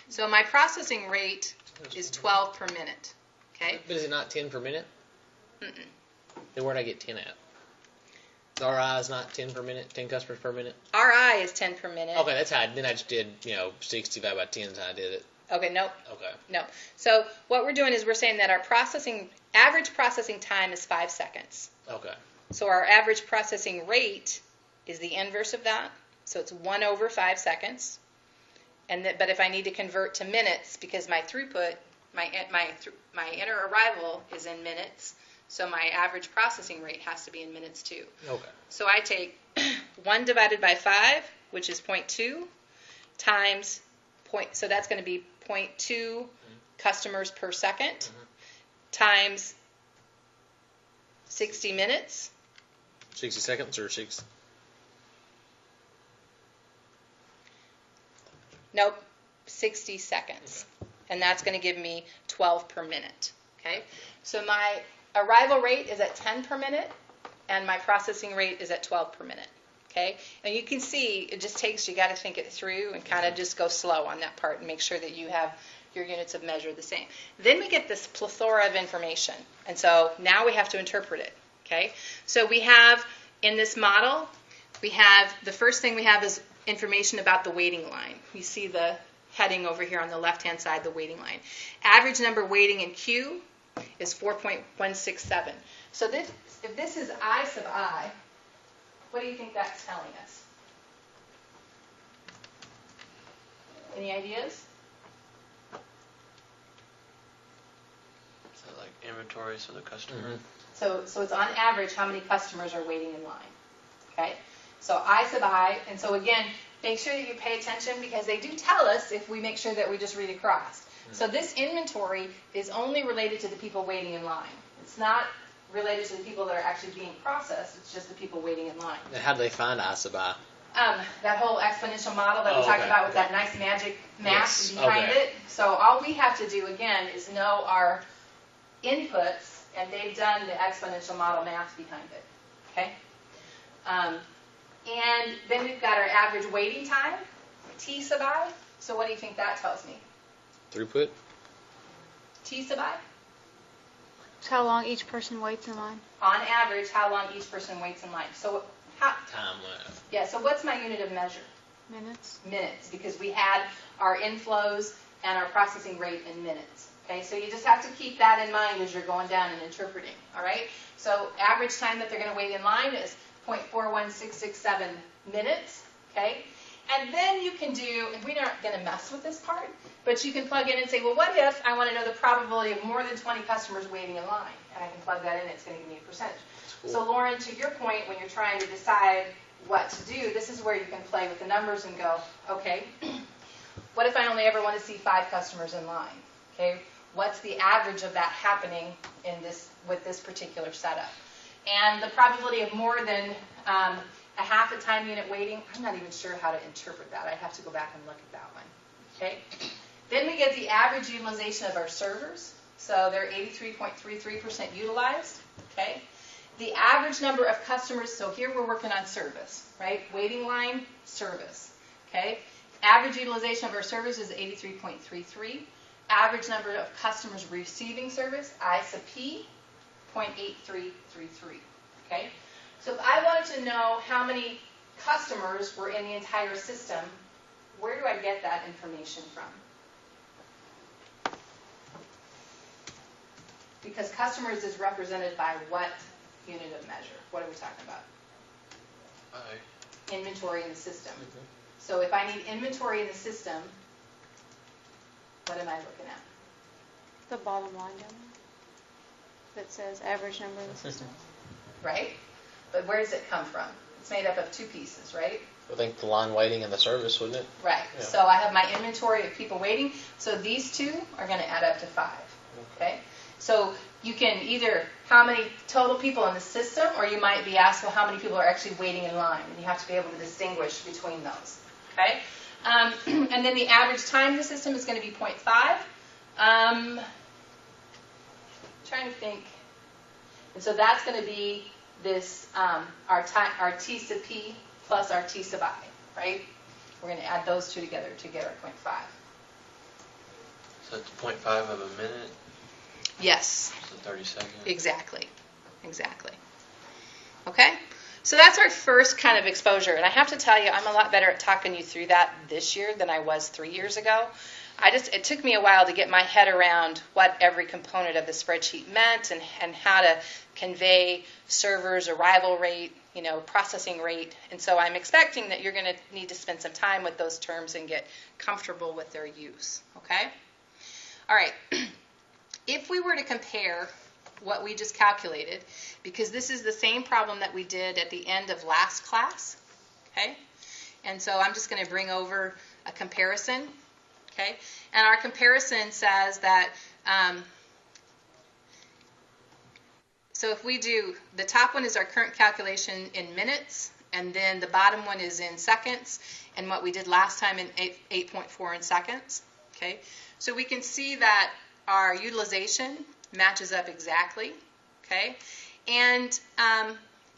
So my processing rate is 12 per minute. Okay. But is it not 10 per minute? Mm-mm. Then where'd I get 10 at? The RI is not 10 per minute, 10 customers per minute? RI is 10 per minute. Okay, that's how then I just did, 60 divided by 10 is how I did it. Okay, nope. Okay. No. So what we're doing is we're saying that our average processing time is 5 seconds. Okay. So our average processing rate is the inverse of that. So it's 1 over 5 seconds. But if I need to convert to minutes, because my throughput, my inter-arrival is in minutes, so my average processing rate has to be in minutes too. Okay. So I take 1 divided by 5, which is 0.2, times so that's going to be 0.2 customers per second, times 60 minutes. 60 seconds or 6? Nope, 60 seconds. And that's going to give me 12 per minute. Okay? So my arrival rate is at 10 per minute, and my processing rate is at 12 per minute. Okay? And you can see it just takes, you got to think it through and kind of just go slow on that part and make sure that you have your units of measure the same. Then we get this plethora of information. And so now we have to interpret it. Okay? So we have, in this model, the first thing we have is information about the waiting line. You see the heading over here on the left-hand side, the waiting line. Average number waiting in queue is 4.167. So if this is I sub I, what do you think that's telling us? Any ideas? So like inventories for the customer. Mm-hmm. So it's on average how many customers are waiting in line. Okay? So I sub I, and so again, make sure that you pay attention because they do tell us if we make sure that we just read across. Mm-hmm. So this inventory is only related to the people waiting in line. It's not related to the people that are actually being processed. It's just the people waiting in line. Now, how do they find I sub I? that whole exponential model that we talked about with that nice magic math behind okay. it. So all we have to do, again, is know our inputs, and they've done the exponential model math behind it. Okay? And then we've got our average waiting time, T sub I. So what do you think that tells me? Throughput? T sub I? It's how long each person waits in line. On average, how long each person waits in line. So Time left. yeah, so what's my unit of measure? Minutes. Minutes, because we had our inflows and our processing rate in minutes. Okay, so you just have to keep that in mind as you're going down and interpreting. All right, so average time that they're going to wait in line is 0.41667 minutes. Okay, and then you can do, and we're not going to mess with this part, but you can plug in and say, well, what if I want to know the probability of more than 20 customers waiting in line? And I can plug that in, it's going to give me a percentage. Cool. So Lauren, to your point, when you're trying to decide what to do, this is where you can play with the numbers and go, okay, what if I only ever want to see 5 customers in line? Okay, what's the average of that happening in this with this particular setup? And the probability of more than a half a time unit waiting, I'm not even sure how to interpret that. I'd have to go back and look at that one. Okay, then we get the average utilization of our servers. So they're 83.33% utilized. Okay. The average number of customers, so here we're working on service, right? Waiting line, service, okay? Average utilization of our service is 83.33. Average number of customers receiving service, I sub P, 0.8333, okay? So if I wanted to know how many customers were in the entire system, where do I get that information from? Because customers is represented by what unit of measure? What are we talking about? Inventory in the system. Mm-hmm. So if I need inventory in the system, what am I looking at? The bottom line down there that says average number in the system. Right? But where does it come from? It's made up of 2 pieces, right? I think the line waiting and the service, wouldn't it? Right. Yeah. So I have my inventory of people waiting. So these 2 are going to add up to 5. Okay? So you can either how many total people in the system, or you might be asked, well, how many people are actually waiting in line? And you have to be able to distinguish between those. Okay? And then the average time in the system is going to be 0.5. Trying to think. And so that's going to be this our T sub P plus our T sub I, right? We're going to add those 2 together to get our 0.5. So it's 0.5 of a minute? Yes. So 30 seconds? Exactly. Okay? So that's our first kind of exposure. And I have to tell you, I'm a lot better at talking you through that this year than I was 3 years ago. It took me a while to get my head around what every component of the spreadsheet meant and how to convey servers, arrival rate, processing rate. And so I'm expecting that you're going to need to spend some time with those terms and get comfortable with their use. Okay? All right. If we were to compare what we just calculated, because this is the same problem that we did at the end of last class, okay? And so I'm just going to bring over a comparison, okay? And our comparison says that, so if we do, the top one is our current calculation in minutes, and then the bottom one is in seconds, and what we did last time in 8.4 in seconds, okay? So we can see that our utilization matches up exactly, okay? And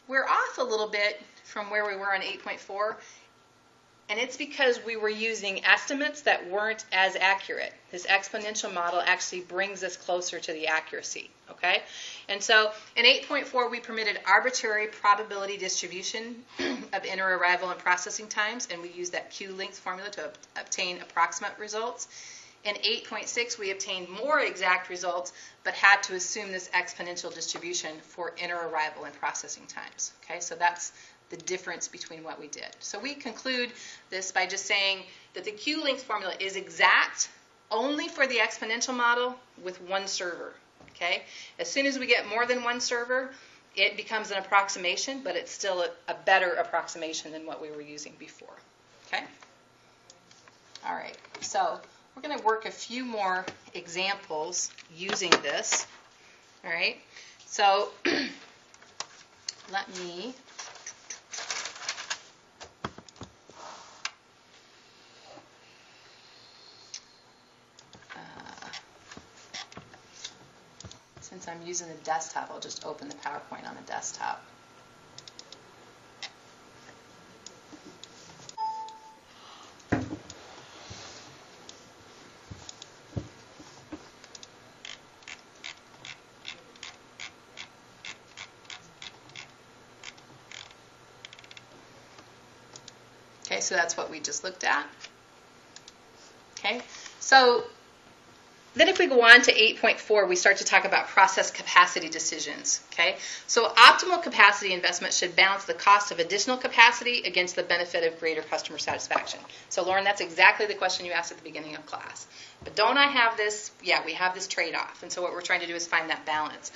we're off a little bit from where we were on 8.4, and it's because we were using estimates that weren't as accurate. This exponential model actually brings us closer to the accuracy, okay? And so in 8.4, we permitted arbitrary probability distribution of inter-arrival and processing times, and we used that Q-length formula to obtain approximate results. In 8.6, we obtained more exact results, but had to assume this exponential distribution for inter-arrival and processing times. Okay, so that's the difference between what we did. So we conclude this by just saying that the Q-length formula is exact only for the exponential model with 1 server. Okay, as soon as we get more than 1 server, it becomes an approximation, but it's still a better approximation than what we were using before. Okay. All right. So we're going to work a few more examples using this. All right. So let me I'm using the desktop, I'll just open the PowerPoint on the desktop. Okay, so that's what we just looked at. Okay, so then if we go on to 8.4, we start to talk about process capacity decisions. Okay, so optimal capacity investment should balance the cost of additional capacity against the benefit of greater customer satisfaction. So Lauren, that's exactly the question you asked at the beginning of class. But don't I have this? Yeah, we have this trade-off. And so what we're trying to do is find that balance.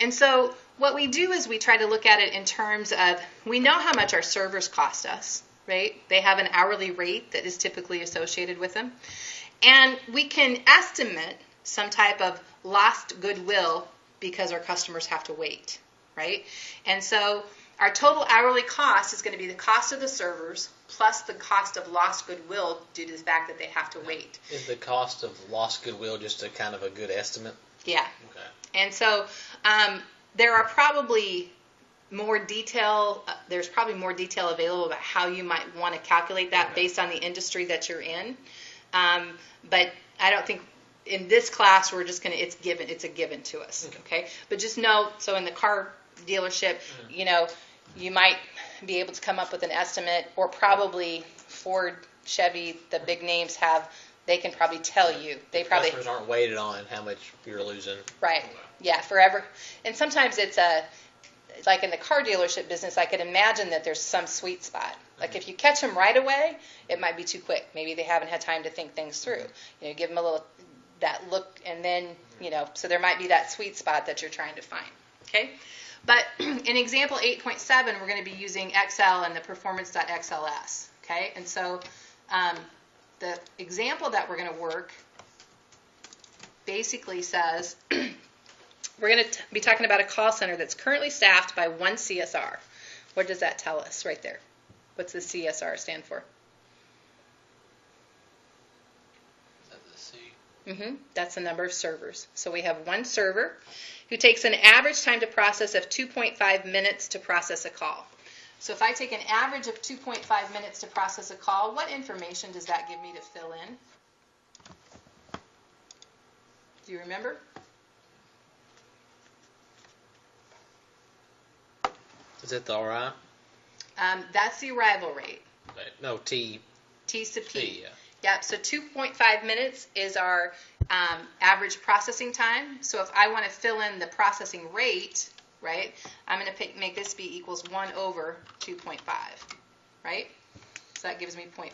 And so what we do is we try to look at it in terms of, we know how much our servers cost us, right? They have an hourly rate that is typically associated with them. And we can estimate some type of lost goodwill because our customers have to wait, right? And so our total hourly cost is going to be the cost of the servers plus the cost of lost goodwill due to the fact that they have to wait. Is the cost of lost goodwill just a kind of a good estimate? Yeah. Okay. And so there are probably more detail, there's probably more detail available about how you might want to calculate that based on the industry that you're in. But I don't think in this class we're just going to, it's a given to us. Okay. But just know, so in the car dealership, you know, you might be able to come up with an estimate, or probably Ford, Chevy, the big names have, they can probably tell you. They probably customers aren't weighted on how much you're losing. Right. Yeah, forever. And sometimes it's like in the car dealership business, I could imagine that there's some sweet spot. Like if you catch them right away, it might be too quick. Maybe they haven't had time to think things through. You know, give them a little, that look, and then, you know, so there might be that sweet spot that you're trying to find. Okay? But in example 8.7, we're going to be using Excel and the performance.xls. Okay? And so the example that we're going to work basically says, we're going to be talking about a call center that's currently staffed by one CSR. What does that tell us right there? What's the CSR stand for? Is that the C? That's the number of servers. So we have one server who takes an average time to process of 2.5 minutes to process a call. So if I take an average of 2.5 minutes to process a call, what information does that give me to fill in? Do you remember? Is that the RI? That's the arrival rate. No, T. T sub P. P, yeah. Yep, so 2.5 minutes is our average processing time. So if I want to fill in the processing rate, right, I'm going to make this be equals 1 over 2.5, right? So that gives me 0.4.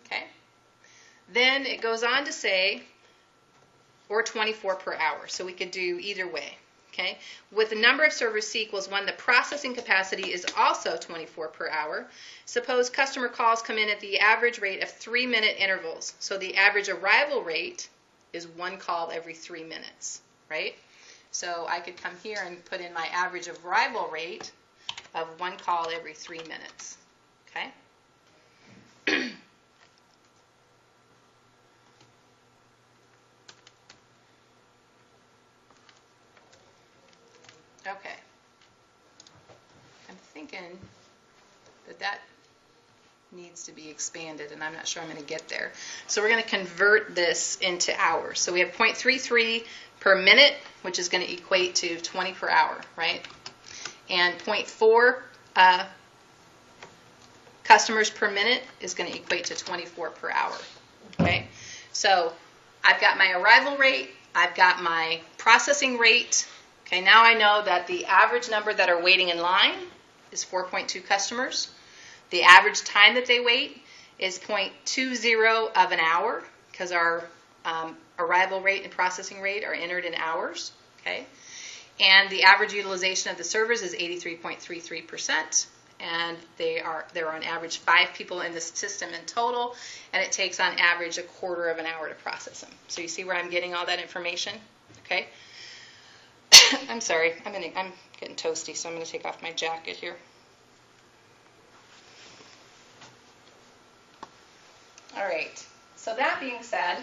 Okay? Then it goes on to say, or 24 per hour. So we could do either way. Okay? With the number of servers C equals 1, the processing capacity is also 24 per hour. Suppose customer calls come in at the average rate of 3-minute intervals. So the average arrival rate is 1 call every 3 minutes, right? So I could come here and put in my average arrival rate of 1 call every 3 minutes, okay? Okay. I'm thinking that needs to be expanded, and I'm not sure I'm going to get there. So we're going to convert this into hours. So we have 0.33 per minute, which is going to equate to 20 per hour, right? And 0.4 customers per minute is going to equate to 24 per hour, okay? So I've got my arrival rate, I've got my processing rate. Okay, now I know that the average number that are waiting in line is 4.2 customers. The average time that they wait is 0.20 of an hour, because our arrival rate and processing rate are entered in hours. Okay, and the average utilization of the servers is 83.33%, and there are on average 5 people in the system in total, and it takes on average a quarter of an hour to process them. So you see where I'm getting all that information? Okay. I'm sorry, I'm getting toasty, so I'm going to take off my jacket here. All right, so that being said,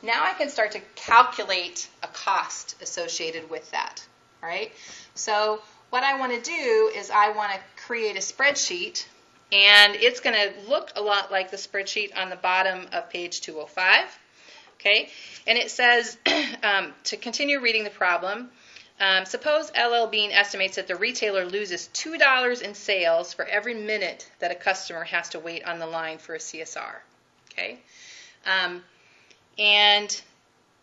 now I can start to calculate a cost associated with that. All right. So what I want to do is I want to create a spreadsheet, and it's going to look a lot like the spreadsheet on the bottom of page 205. Okay, and it says to continue reading the problem. Suppose LL Bean estimates that the retailer loses $2 in sales for every minute that a customer has to wait on the line for a CSR. Okay, and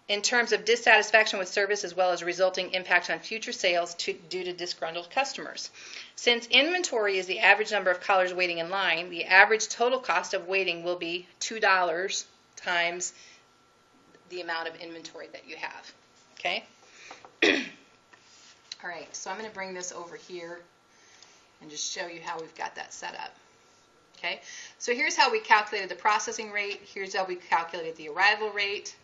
in terms of dissatisfaction with service as well as resulting impact on future sales due to disgruntled customers. Since inventory is the average number of callers waiting in line, the average total cost of waiting will be $2 times the amount of inventory that you have. Okay? All right, so I'm going to bring this over here and just show you how we've got that set up. Okay? So here's how we calculated the processing rate. Here's how we calculated the arrival rate.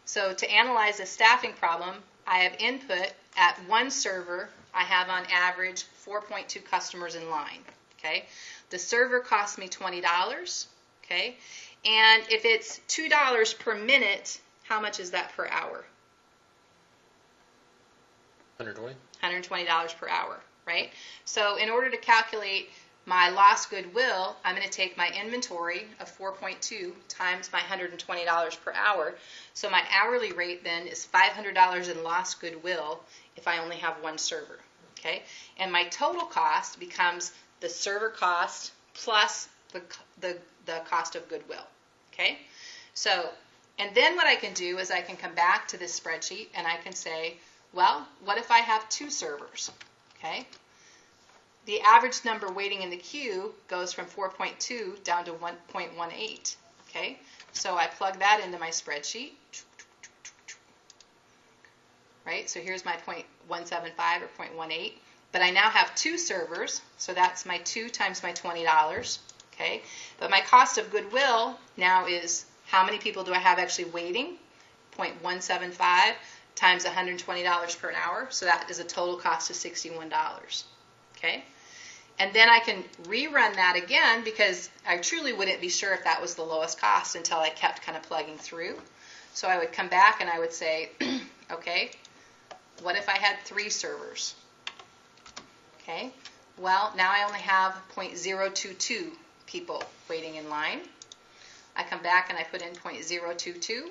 So to analyze the staffing problem, I have input at one server. I have on average 4.2 customers in line. Okay, the server costs me $20. Okay, and if it's $2 per minute, how much is that per hour? $120 per hour. Right. So in order to calculate my lost goodwill, I'm going to take my inventory of 4.2 times my $120 per hour. So my hourly rate then is $500 in lost goodwill if I only have one server. Okay, and my total cost becomes the server cost plus the cost of goodwill. Okay, so and then what I can do is I can come back to this spreadsheet and I can say, well, what if I have two servers? Okay. The average number waiting in the queue goes from 4.2 down to 1.18. Okay, so I plug that into my spreadsheet. Right, so here's my 0.175 or 0.18. But I now have two servers, so that's my 2 times my $20. Okay, but my cost of goodwill now is how many people do I have actually waiting? 0.175 times $120 per hour, so that is a total cost of $61. Okay, and then I can rerun that again because I truly wouldn't be sure if that was the lowest cost until I kept kind of plugging through. So I would come back and I would say, okay, what if I had 3 servers? Okay, well, now I only have 0.022 people waiting in line. I come back and I put in 0.022.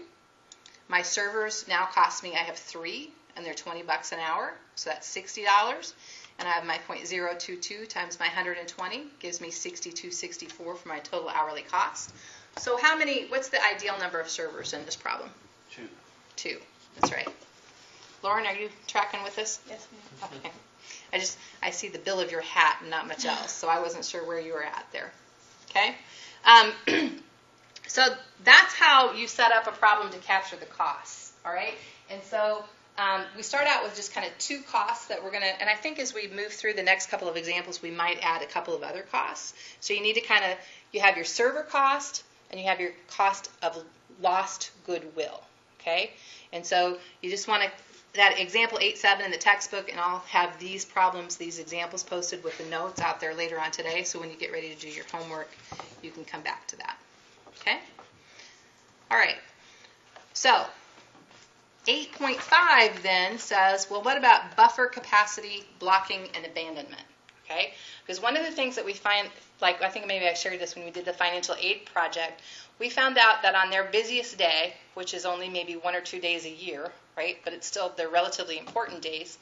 My servers now cost me, I have 3, and they're $20 an hour, so that's $60. And I have my 0.022 times my 120 gives me $62.64 for my total hourly cost. So what's the ideal number of servers in this problem? 2. 2, that's right. Lauren, are you tracking with us? Yes, ma'am. Okay. I see the bill of your hat and not much else, so I wasn't sure where you were at there. Okay? So that's how you set up a problem to capture the costs, all right? And so we start out with just kind of 2 costs that we're going to, and I think as we move through the next couple of examples, we might add a couple of other costs. So you need to you have your server cost and you have your cost of lost goodwill, okay? And so you just want to, that example 8.7 in the textbook, and I'll have these problems, these examples posted with the notes out there later on today, so when you get ready to do your homework, you can come back to that, okay? All right, so 8.5 then says, well, what about buffer capacity, blocking, and abandonment? Okay, because one of the things that we find, like I think maybe I shared this when we did the financial aid project, we found out that on their busiest day, which is only maybe 1 or 2 days a year, right, but it's still, they're relatively important days,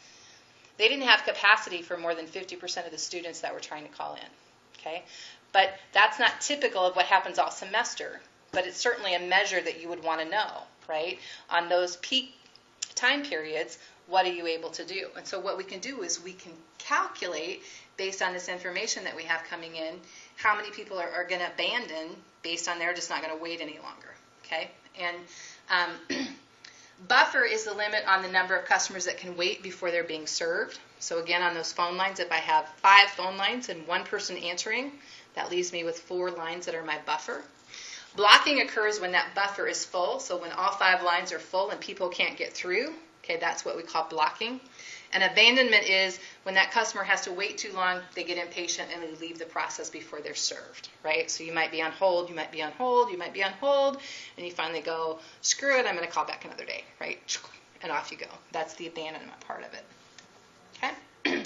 they didn't have capacity for more than 50% of the students that were trying to call in, okay? But that's not typical of what happens all semester, but it's certainly a measure that you would want to know, right? On those peak time periods, what are you able to do? And so what we can do is we can calculate, based on this information that we have coming in, how many people are going to abandon based on they're just not going to wait any longer, okay? And buffer is the limit on the number of customers that can wait before they're being served. So again, on those phone lines, if I have 5 phone lines and 1 person answering, that leaves me with 4 lines that are my buffer. Blocking occurs when that buffer is full, so when all 5 lines are full and people can't get through, okay, that's what we call blocking. And abandonment is When that customer has to wait too long, they get impatient and they leave the process before they're served, right? So you might be on hold, you might be on hold, you might be on hold, and you finally go, screw it, I'm going to call back another day, right? And off you go. That's the abandonment part of it. Okay?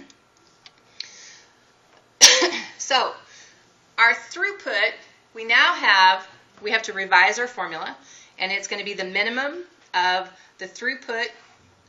So our throughput, we have to revise our formula, and it's going to be the minimum of the throughput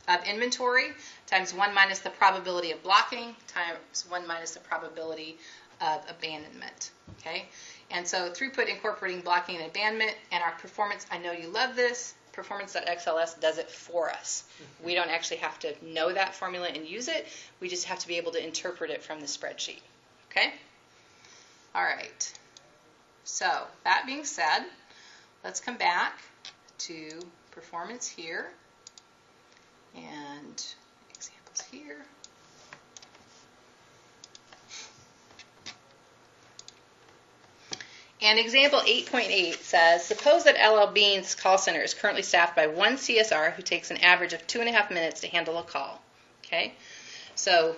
of inventory times 1 minus the probability of blocking times 1 minus the probability of abandonment. Okay? And so throughput incorporating blocking and abandonment, and our performance, I know you love this, performance.xls does it for us. We don't actually have to know that formula and use it. We just have to be able to interpret it from the spreadsheet. Okay? All right. So that being said, let's come back to performance here and examples here. And example 8.8 says, suppose that LL Bean's call center is currently staffed by one CSR who takes an average of 2.5 minutes to handle a call. Okay? So,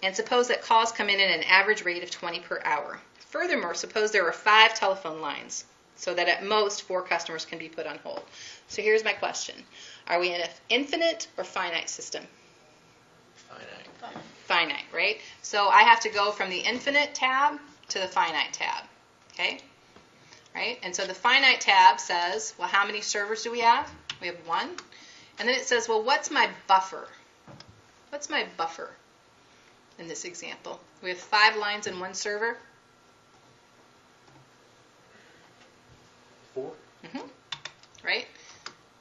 and suppose that calls come in at an average rate of 20 per hour. Furthermore, suppose there are 5 telephone lines, so that at most 4 customers can be put on hold. So here's my question. Are we in an infinite or finite system? Finite, right? So I have to go from the infinite tab to the finite tab, okay? Right? And so the finite tab says, well, how many servers do we have? We have 1. And then it says, well, what's my buffer? What's my buffer in this example? We have 5 lines and 1 server. 4. Right?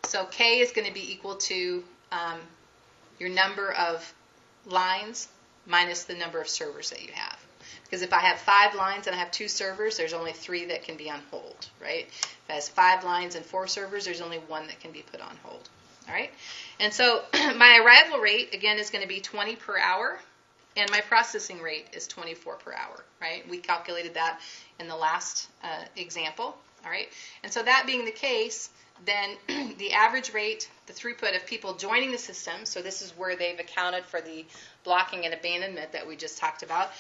So K is going to be equal to your number of lines minus the number of servers that you have. Because if I have 5 lines and I have 2 servers, there's only 3 that can be on hold, right? If it has 5 lines and 4 servers, there's only 1 that can be put on hold, all right? And so my arrival rate, again, is going to be 20 per hour, and my processing rate is 24 per hour, right? We calculated that in the last example, all right? And so that being the case, then the average rate, the throughput of people joining the system, so this is where they've accounted for the blocking and abandonment that we just talked about,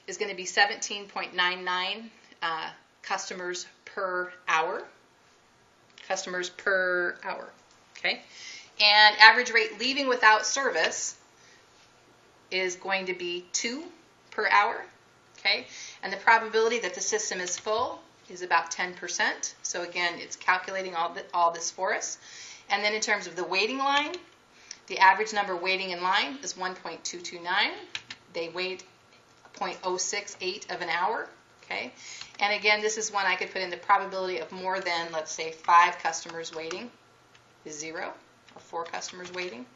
is going to be 17.99 customers per hour. Customers per hour, okay? And average rate leaving without service is going to be 2 per hour, okay? And the probability that the system is full is about 10%. So again, it's calculating all this for us. And then in terms of the waiting line, the average number waiting in line is 1.229. They wait 0.068 of an hour. Okay. And again, this is one I could put in the probability of more than, let's say, 5 customers waiting is 0, or 4 customers waiting.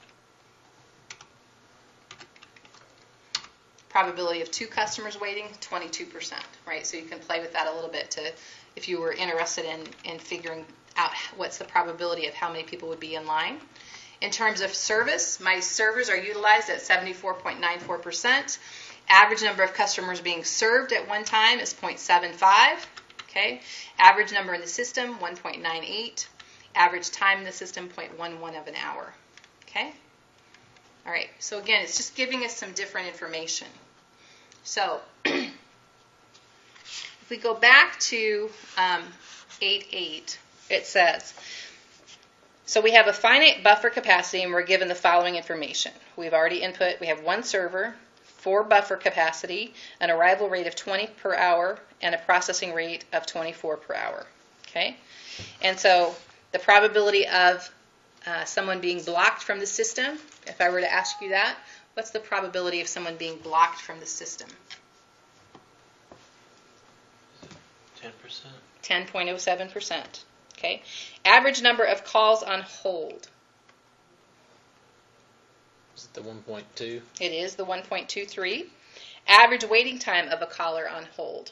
Probability of 2 customers waiting, 22%, right? So you can play with that a little bit to, if you were interested in figuring out what's the probability of how many people would be in line. In terms of service, my servers are utilized at 74.94%. Average number of customers being served at one time is 0.75. Okay. Average number in the system, 1.98. Average time in the system, 0.11 of an hour. Okay. All right. So again, it's just giving us some different information. So if we go back to 8.8, it says, so we have a finite buffer capacity and we're given the following information. We've already input, we have 1 server, 4 buffer capacity, an arrival rate of 20 per hour, and a processing rate of 24 per hour. Okay? And so the probability of someone being blocked from the system, if I were to ask you that, what's the probability of someone being blocked from the system? 10%. 10.07%. Okay. Average number of calls on hold. Is it the 1.2? It is the 1.23. Average waiting time of a caller on hold.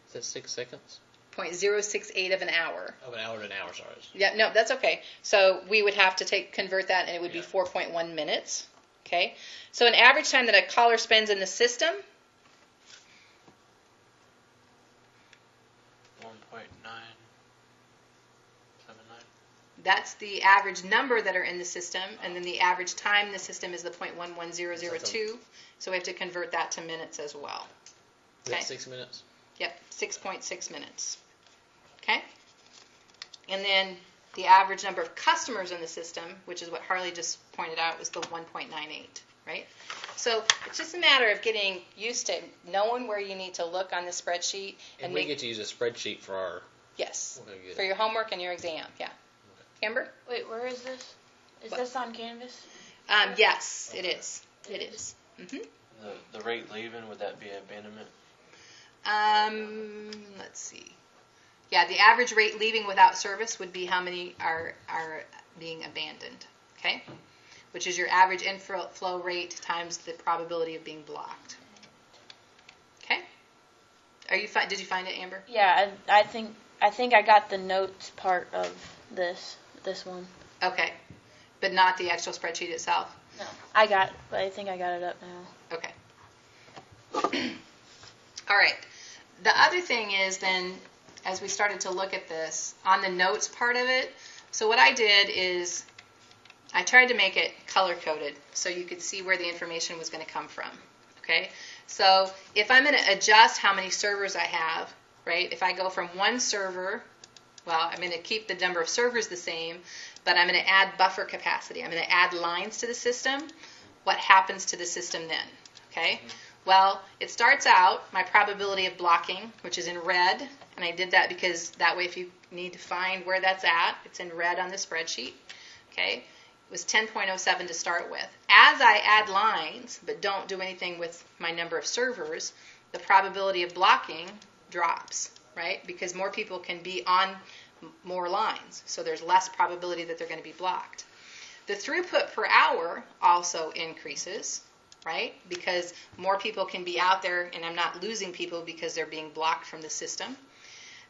Is that 6 seconds? 0.068 of an hour. Of an hour to an hour, sorry. Yeah, no, that's okay. So we would have to convert that, and it would be 4.1 minutes. Okay. So an average time that a caller spends in the system. 1.979. that's the average number that are in the system, and then the average time in the system is the 0.11002. So we have to convert that to minutes as well. Is that 6 minutes? Yep, 6.6 minutes. Okay? And then the average number of customers in the system, which is what Harley just pointed out, was the 1.98, right? So it's just a matter of getting used to knowing where you need to look on the spreadsheet. And we get to use a spreadsheet for our... Yes, for your homework and your exam, yeah. Okay. Amber? Wait, where is this? Is this on Canvas? Yes, it is. It is. Mm-hmm. The rate leaving, would that be abandonment? Let's see. Yeah, the average rate leaving without service would be how many are being abandoned, okay? Which is your average inflow rate times the probability of being blocked. Okay? Did you find it, Amber? Yeah, I think I got the notes part of this one. Okay. But not the actual spreadsheet itself? No. But I think I got it up now. Okay. All right. The other thing is then, as we started to look at this, on the notes part of it, so what I did is I tried to make it color-coded so you could see where the information was going to come from. Okay? So if I'm going to adjust how many servers I have, right, if I go from one server, well, I'm going to keep the number of servers the same, but I'm going to add buffer capacity. I'm going to add lines to the system. What happens to the system then? Okay? Well, it starts out, my probability of blocking, which is in red, and I did that because that way if you need to find where that's at, it's in red on the spreadsheet. Okay? It was 10.07 to start with. As I add lines, but don't do anything with my number of servers, the probability of blocking drops, right? Because more people can be on more lines, so there's less probability that they're going to be blocked. The throughput per hour also increases, right? Because more people can be out there, and I'm not losing people because they're being blocked from the system.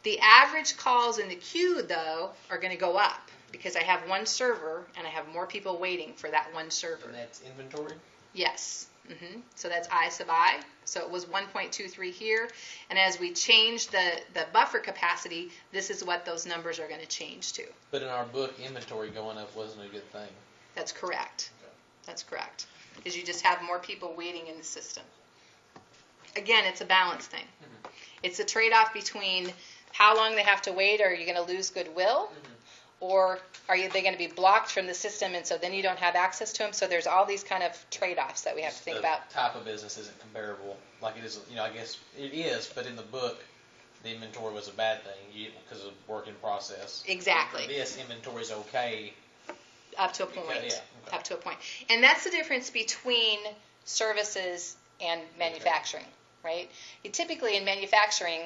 The average calls in the queue, though, are going to go up because I have one server, and I have more people waiting for that one server. And that's inventory? Yes. Mm-hmm. So that's I sub I. So it was 1.23 here. And as we change the buffer capacity, this is what those numbers are going to change to. But in our book, inventory going up wasn't a good thing. That's correct. Okay. That's correct. Because you just have more people waiting in the system. Again, it's a balance thing. Mm-hmm. It's a trade-off between how long they have to wait, or are you going to lose goodwill? Mm-hmm. Or are they going to be blocked from the system, and so then you don't have access to them? So there's all these kind of trade-offs that we have to think about. The type of business isn't comparable like it is. I guess it is, but in the book, the inventory was a bad thing because of work in process. Exactly. For this inventory is okay. Up to a point. Yeah, okay. Up to a point. And that's the difference between services and manufacturing, right? Typically in manufacturing,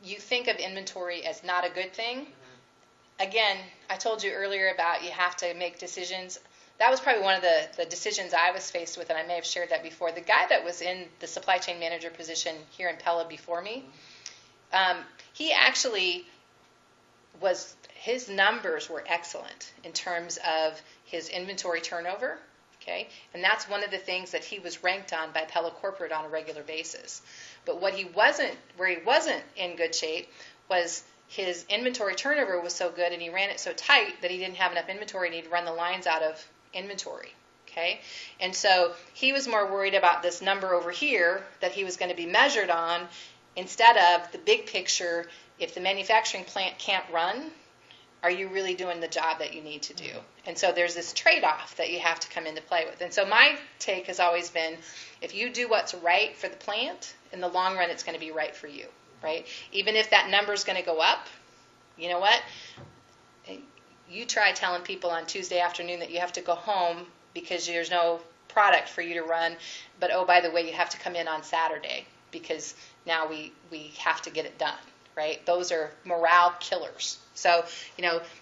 you think of inventory as not a good thing. Again, I told you earlier about you have to make decisions. That was probably one of the decisions I was faced with, and I may have shared that before. The guy that was in the supply chain manager position here in Pella before me, he actually his numbers were excellent in terms of his inventory turnover, okay? And that's one of the things that he was ranked on by Pella Corporate on a regular basis. But where he wasn't in good shape was his inventory turnover was so good and he ran it so tight that he didn't have enough inventory and he'd run the lines out of inventory. Okay? And so he was more worried about this number over here that he was going to be measured on instead of the big picture. If the manufacturing plant can't run, are you really doing the job that you need to do? And so there's this trade-off that you have to come into play with. And so my take has always been, if you do what's right for the plant, in the long run it's going to be right for you. Right? Even if that number is going to go up, you know what? You try telling people on Tuesday afternoon that you have to go home because there's no product for you to run, but oh, by the way, you have to come in on Saturday because now we have to get it done, right? Those are morale killers. So,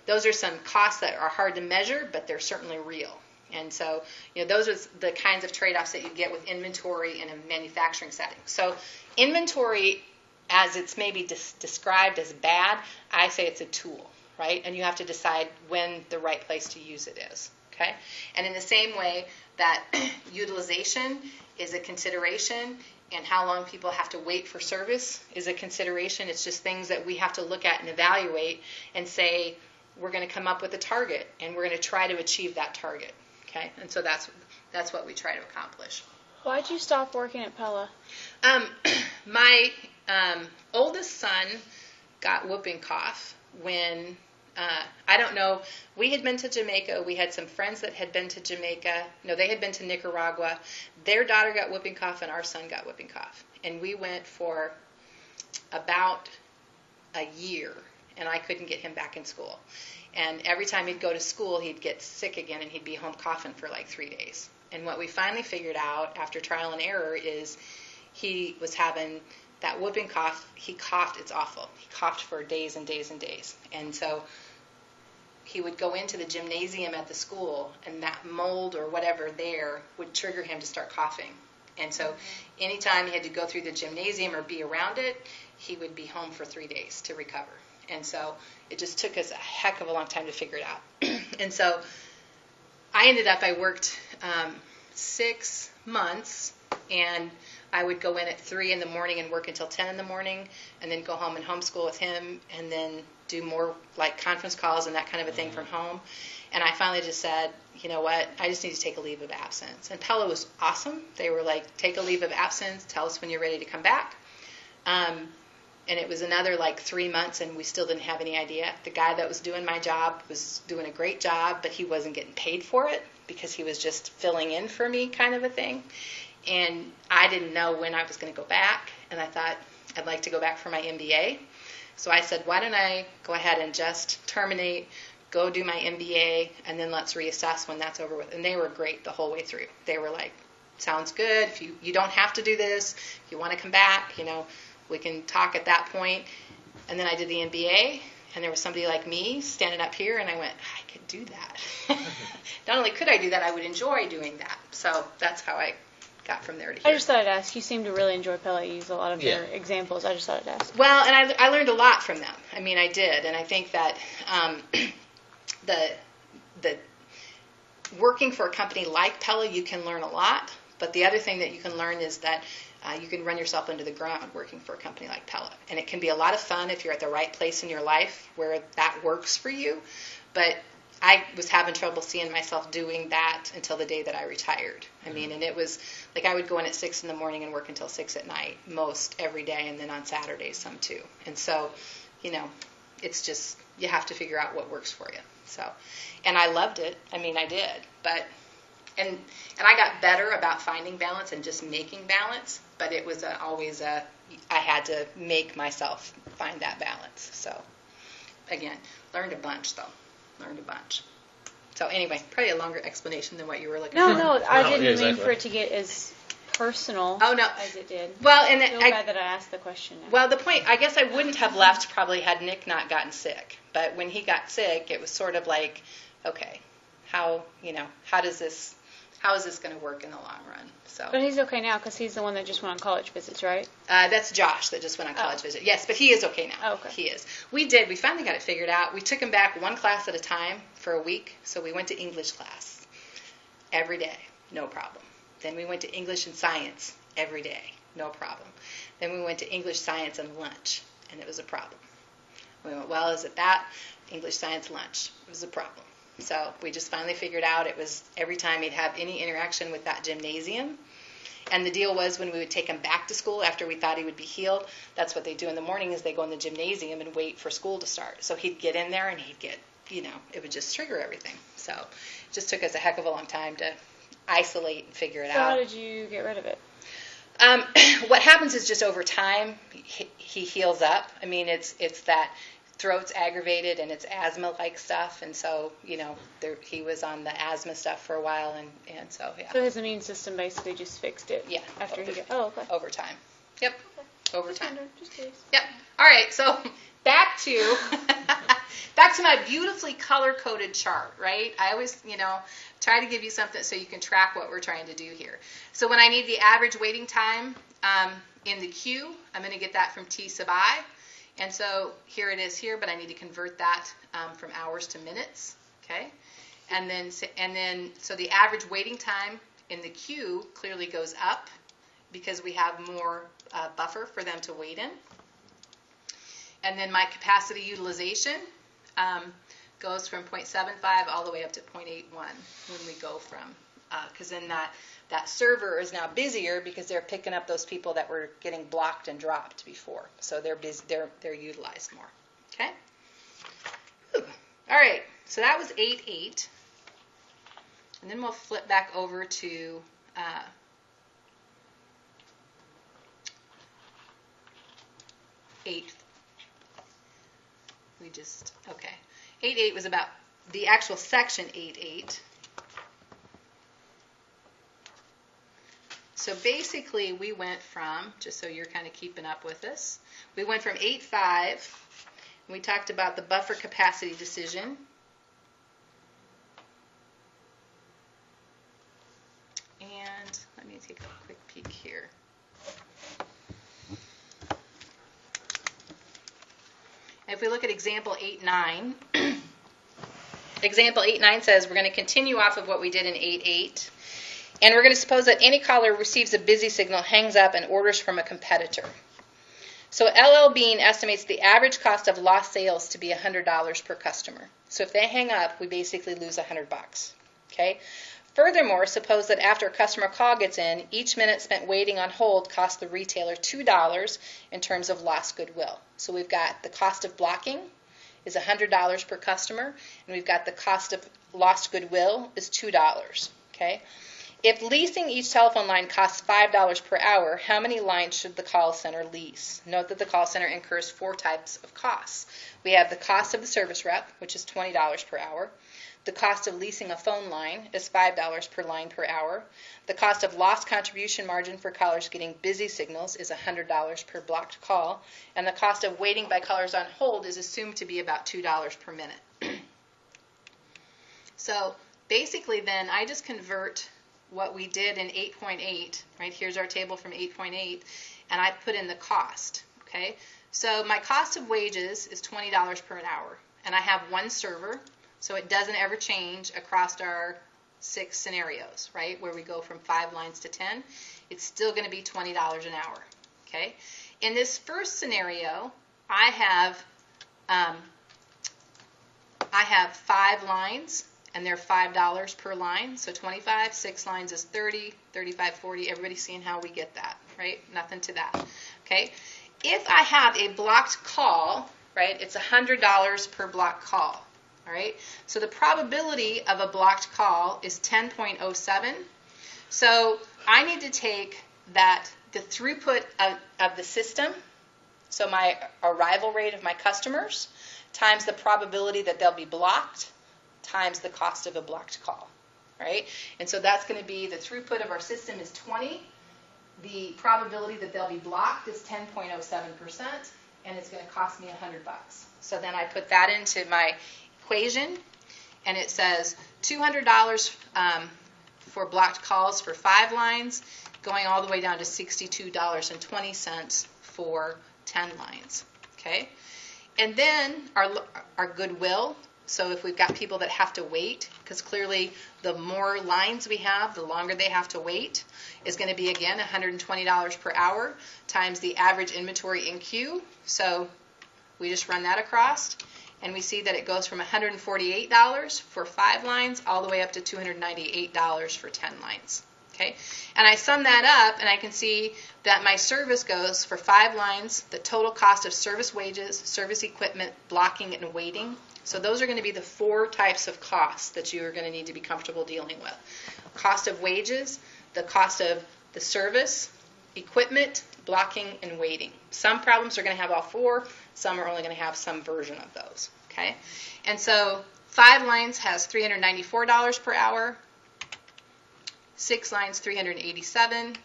those are some costs that are hard to measure, but they're certainly real. And so, those are the kinds of trade-offs that you get with inventory in a manufacturing setting. So, inventory, as it's maybe described as bad, I say it's a tool, right? And you have to decide when the right place to use it is, okay? And in the same way that utilization is a consideration and how long people have to wait for service is a consideration, it's just things that we have to look at and evaluate and say, we're going to come up with a target, and we're going to try to achieve that target. Okay, and so that's what we try to accomplish. Why'd you stop working at Pella? My oldest son got whooping cough when, I don't know, we had been to Jamaica. We had some friends that had been to Jamaica. No, they had been to Nicaragua. Their daughter got whooping cough and our son got whooping cough. And we went for about a year, and I couldn't get him back in school. And every time he'd go to school, he'd get sick again, and he'd be home coughing for like 3 days. And what we finally figured out after trial and error is he was having that whooping cough. He coughed. It's awful. He coughed for days and days and days. And so he would go into the gymnasium at the school, and that mold or whatever there would trigger him to start coughing. And so anytime he had to go through the gymnasium or be around it, he would be home for 3 days to recover. And so it just took us a heck of a long time to figure it out. And so I worked 6 months, and I would go in at 3 in the morning and work until 10 in the morning, and then go home and homeschool with him, and then do more like conference calls and that kind of a thing from home. And I finally just said, you know what, I just need to take a leave of absence. And Pella was awesome. They were like, take a leave of absence, tell us when you're ready to come back. And it was another like 3 months, and we still didn't have any idea. The guy that was doing my job was doing a great job, but he wasn't getting paid for it because he was just filling in for me kind of a thing. And I didn't know when I was going to go back, and I thought I'd like to go back for my MBA. So I said, why don't I go ahead and just terminate, go do my MBA, and then let's reassess when that's over with. And they were great the whole way through. They were like, sounds good. If you don't have to do this. If you want to come back, we can talk at that point. And then I did the MBA, and there was somebody like me standing up here, and I went, I could do that. Not only could I do that, I would enjoy doing that. So that's how I got from there to here. I just thought I'd ask. You seem to really enjoy Pella. You use a lot of their examples. I just thought I'd ask. Well, and I learned a lot from them. I mean, I did. And I think that the working for a company like Pella, you can learn a lot. But the other thing that you can learn is that you can run yourself into the ground working for a company like Pella. And it can be a lot of fun if you're at the right place in your life where that works for you. But I was having trouble seeing myself doing that until the day that I retired. I mean, and it was like I would go in at 6 in the morning and work until 6 at night most every day, and then on Saturdays some too. And so, it's just you have to figure out what works for you. So, and I loved it. I mean, I did. But and I got better about finding balance and just making balance. But it was always I had to make myself find that balance. So, again, learned a bunch though. Learned a bunch. So anyway, probably a longer explanation than what you were looking for. No, I didn't mean for it to get as personal as it did. Well, and I feel bad that I asked the question now. Well, the point, I guess I wouldn't have left probably had Nick not gotten sick. But when he got sick, it was sort of like, okay, how is this going to work in the long run? So. But he's okay now because he's the one that just went on college visits, right? That's Josh that just went on college visit. Yes, but he is okay now. Oh, okay. He is. We finally got it figured out. We took him back one class at a time for a week. So we went to English class every day, no problem. Then we went to English and science every day, no problem. Then we went to English, science, and lunch, and it was a problem. We went, well, is it that? English, science, lunch. It was a problem. So we just finally figured out it was every time he'd have any interaction with that gymnasium. And the deal was when we would take him back to school after we thought he would be healed, that's what they do in the morning is they go in the gymnasium and wait for school to start. So he'd get in there and he'd get, it would just trigger everything. So it just took us a heck of a long time to isolate and figure it out. So how did you get rid of it? What happens is just over time he heals up. I mean, it's that throat's aggravated and it's asthma-like stuff, and so he was on the asthma stuff for a while, and so yeah. So his immune system basically just fixed it. Yeah. After he got. Oh, okay. Over time. Yep. Okay. Over time. Just curious. Yep. All right. So back to my beautifully color-coded chart, right? I always try to give you something so you can track what we're trying to do here. So when I need the average waiting time in the Q, I'm going to get that from T sub I. And so here it is here, but I need to convert that from hours to minutes, okay? And then so the average waiting time in the queue clearly goes up because we have more buffer for them to wait in. And then my capacity utilization, goes from 0.75 all the way up to 0.81 when we go from, because then that server is now busier because they're picking up those people that were getting blocked and dropped before. So they're busy, they're utilized more. Okay? Whew. All right, so that was 8.8. And then we'll flip back over to 8. Okay. 8.8 was about the actual section 8.8. So basically we went from, just so you're kind of keeping up with us, we went from 8.5, and we talked about the buffer capacity decision. And let me take a quick peek here. If we look at example 8.9, example 8.9 says we're going to continue off of what we did in 8.8, and we're going to suppose that any caller receives a busy signal, hangs up, and orders from a competitor. So LL Bean estimates the average cost of lost sales to be $100 per customer. So if they hang up, we basically lose $100. Okay. Furthermore, suppose that after a customer call gets in, each minute spent waiting on hold costs the retailer $2 in terms of lost goodwill. So we've got the cost of blocking is $100 per customer, and we've got the cost of lost goodwill is $2. Okay? If leasing each telephone line costs $5 per hour, how many lines should the call center lease? Note that the call center incurs 4 types of costs. We have the cost of the service rep, which is $20 per hour. The cost of leasing a phone line is $5 per line per hour. The cost of lost contribution margin for callers getting busy signals is $100 per blocked call. And the cost of waiting by callers on hold is assumed to be about $2 per minute. So basically then I just convert what we did in 8.8, right? Here's our table from 8.8, and I put in the cost, okay? So my cost of wages is $20 per hour, and I have one server, so it doesn't ever change across our 6 scenarios, right, where we go from 5 lines to 10. It's still going to be $20 an hour, okay? In this first scenario, I have 5 lines, and they're $5 per line, so 25, 6 lines is 30, 35, 40. Everybody's seeing how we get that, right? Nothing to that, okay? If I have a blocked call, right, it's $100 per blocked call. All right, so the probability of a blocked call is 10.07. So I need to take the throughput of the system, so my arrival rate of my customers, times the probability that they'll be blocked, times the cost of a blocked call, right? And so that's going to be the throughput of our system is 20. The probability that they'll be blocked is 10.07%, and it's going to cost me $100. So then I put that into my equation, and it says $200 for blocked calls for 5 lines, going all the way down to $62.20 for 10 lines. Okay, and then our goodwill. So if we've got people that have to wait, because clearly the more lines we have, the longer they have to wait, is going to be again $120 per hour times the average inventory in queue. So we just run that across. And we see that it goes from $148 for 5 lines all the way up to $298 for 10 lines. Okay, and I sum that up, and I can see that my service goes for 5 lines, the total cost of service wages, service equipment, blocking, and waiting. So those are going to be the 4 types of costs that you are going to need to be comfortable dealing with. Cost of wages, the cost of the service, equipment, blocking, and waiting. Some problems are going to have all 4. Some are only going to have some version of those. Okay, and so 5 lines has $394 per hour. 6 lines, $387.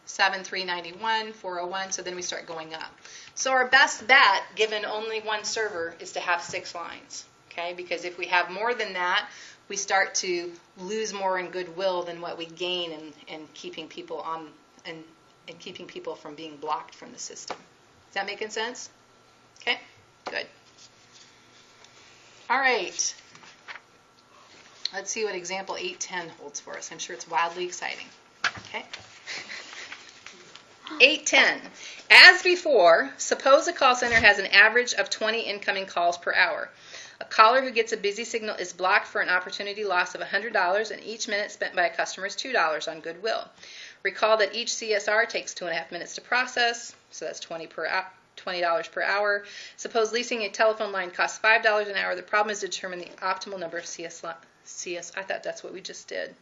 7, $391. 401. So then we start going up. So our best bet, given only one server, is to have 6 lines. Okay, because if we have more than that, we start to lose more in goodwill than what we gain in keeping people on and keeping people from being blocked from the system. Is that making sense? Okay, good. All right. Let's see what example 8.10 holds for us. I'm sure it's wildly exciting. Okay. 8.10. As before, suppose a call center has an average of 20 incoming calls per hour. A caller who gets a busy signal is blocked for an opportunity loss of $100, and each minute spent by a customer is $2 on goodwill. Recall that each CSR takes 2.5 minutes to process, so that's $20 per hour. Suppose leasing a telephone line costs $5 an hour. The problem is to determine the optimal number of CS. I thought that's what we just did.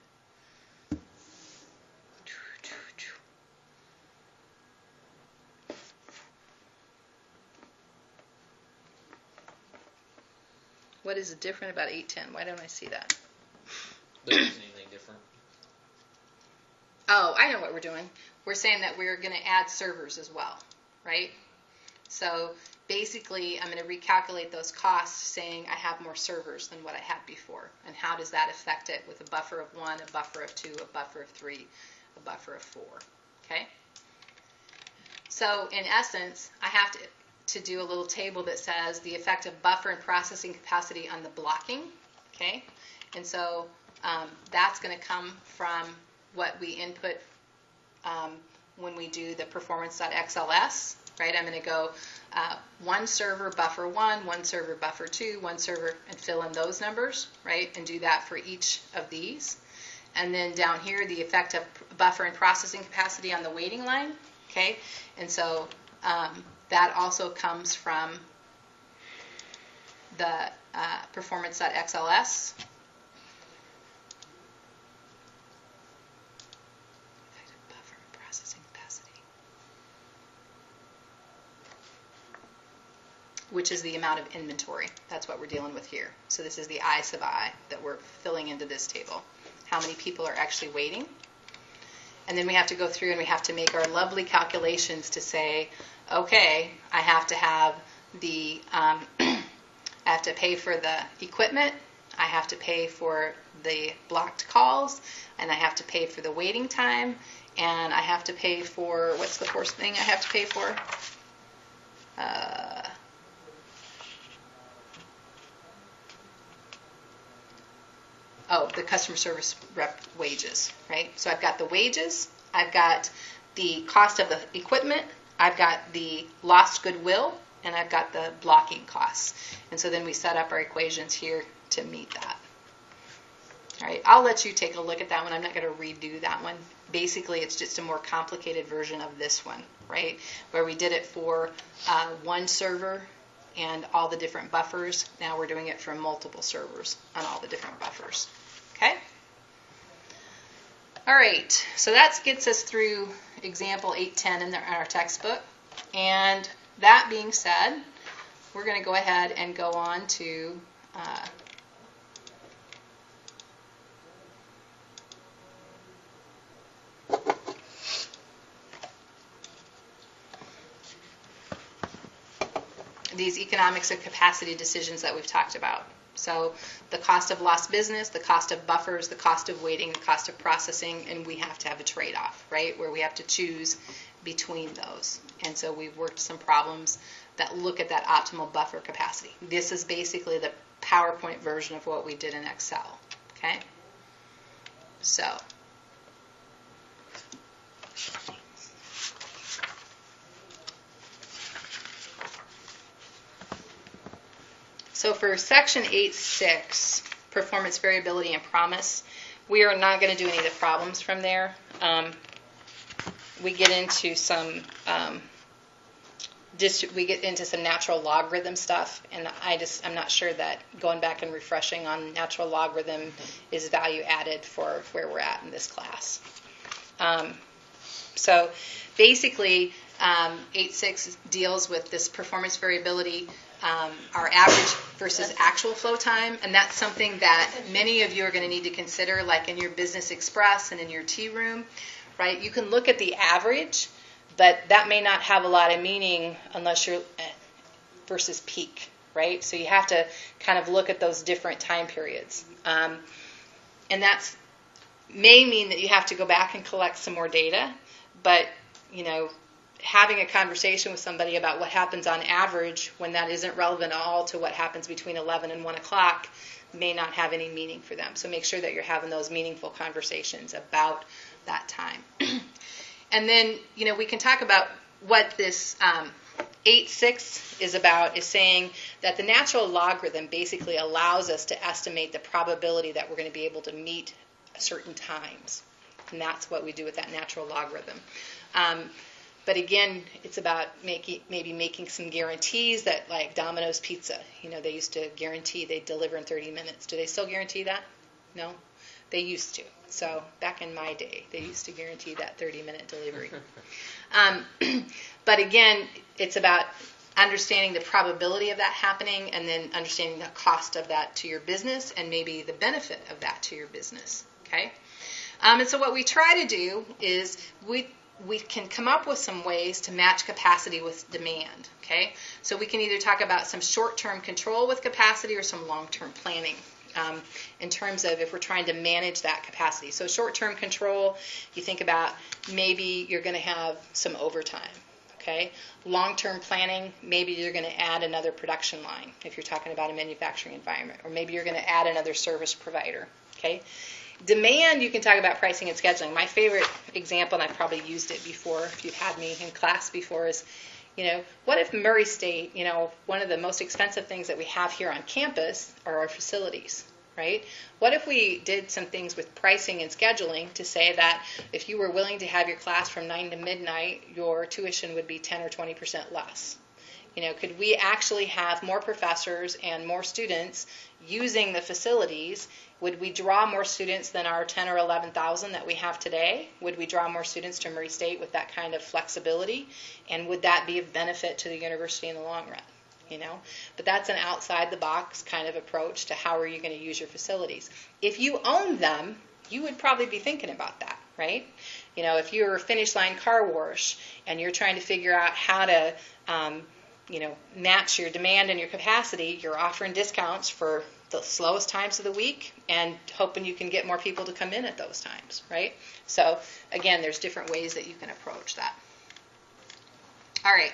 What is different about 810? Why don't I see that? There isn't anything different. Oh, I know what we're doing. We're saying that we're going to add servers as well, right? So basically, I'm going to recalculate those costs saying I have more servers than what I had before. And how does that affect it with a buffer of 1, a buffer of 2, a buffer of 3, a buffer of 4, okay? So in essence, I have to do a little table that says the effect of buffer and processing capacity on the blocking, okay? And so that's going to come from what we input when we do the performance.xls, right? I'm going to go one server buffer 1, one server buffer 2, one server, and fill in those numbers, right? And do that for each of these. And then down here, the effect of buffer and processing capacity on the waiting line, okay? And so that also comes from the performance.xls. Buffer and processing capacity, which is the amount of inventory. That's what we're dealing with here. So this is the I sub I that we're filling into this table. How many people are actually waiting? And then we have to go through and we have to make our lovely calculations to say, okay, I have to have the, I have to pay for the equipment, I have to pay for the blocked calls, and I have to pay for the waiting time, and I have to pay for, what's the first thing I have to pay for? The customer service rep wages, right? So I've got the wages, I've got the cost of the equipment, I've got the lost goodwill, and I've got the blocking costs. And so then we set up our equations here to meet that. All right, I'll let you take a look at that one. I'm not going to redo that one. Basically, it's just a more complicated version of this one, right? Where we did it for one server and all the different buffers. Now we're doing it for multiple servers on all the different buffers. Okay? All right, so that gets us through example 810 in our textbook. And that being said, we're going to go ahead and go on to these economics of capacity decisions that we've talked about. So the cost of lost business, the cost of buffers, the cost of waiting, the cost of processing, and we have to have a trade-off, right, where we have to choose between those. And so we've worked some problems that look at that optimal buffer capacity. This is basically the PowerPoint version of what we did in Excel, okay? So for section 8.6, performance variability and promise, we are not going to do any of the problems from there. We get into some natural logarithm stuff, and I'm not sure that going back and refreshing on natural logarithm is value added for where we're at in this class. So basically, 8.6 deals with this performance variability, our average versus actual flow time, and that's something that many of you are going to need to consider, like in your Business Express and in your tea room, right? You can look at the average, but that may not have a lot of meaning unless you're versus peak, right? So you have to kind of look at those different time periods. And that's may mean that you have to go back and collect some more data, but, having a conversation with somebody about what happens on average when that isn't relevant at all to what happens between 11 and 1 o'clock may not have any meaning for them. So make sure that you're having those meaningful conversations about that time. And then, we can talk about what this 8.6 is saying that the natural logarithm basically allows us to estimate the probability that we're going to be able to meet certain times. And that's what we do with that natural logarithm. But again, it's about maybe making some guarantees that, like Domino's Pizza, they used to guarantee they'd deliver in 30 minutes. Do they still guarantee that? No? They used to. So back in my day, they used to guarantee that 30-minute delivery. But again, it's about understanding the probability of that happening and then understanding the cost of that to your business and maybe the benefit of that to your business. Okay? And so what we try to do is we can come up with some ways to match capacity with demand. Okay? So we can either talk about some short-term control with capacity or some long-term planning. In terms of if we're trying to manage that capacity. So short-term control, you think about maybe you're going to have some overtime, okay? Long-term planning, maybe you're going to add another production line if you're talking about a manufacturing environment, or maybe you're going to add another service provider, okay? Demand, you can talk about pricing and scheduling. My favorite example, and I've probably used it before if you've had me in class before, is what if Murray State, one of the most expensive things that we have here on campus are our facilities, right? What if we did some things with pricing and scheduling to say that if you were willing to have your class from 9 to midnight, your tuition would be 10 or 20% less? Could we actually have more professors and more students using the facilities? Would we draw more students than our 10 or 11,000 that we have today? Would we draw more students to Murray State with that kind of flexibility? And would that be of benefit to the university in the long run? But that's an outside-the-box kind of approach to how are you going to use your facilities. If you own them, you would probably be thinking about that, right? If you're a Finish Line Car Wash and you're trying to figure out how to match your demand and your capacity, you're offering discounts for the slowest times of the week and hoping you can get more people to come in at those times, right? So, again, there's different ways that you can approach that. All right.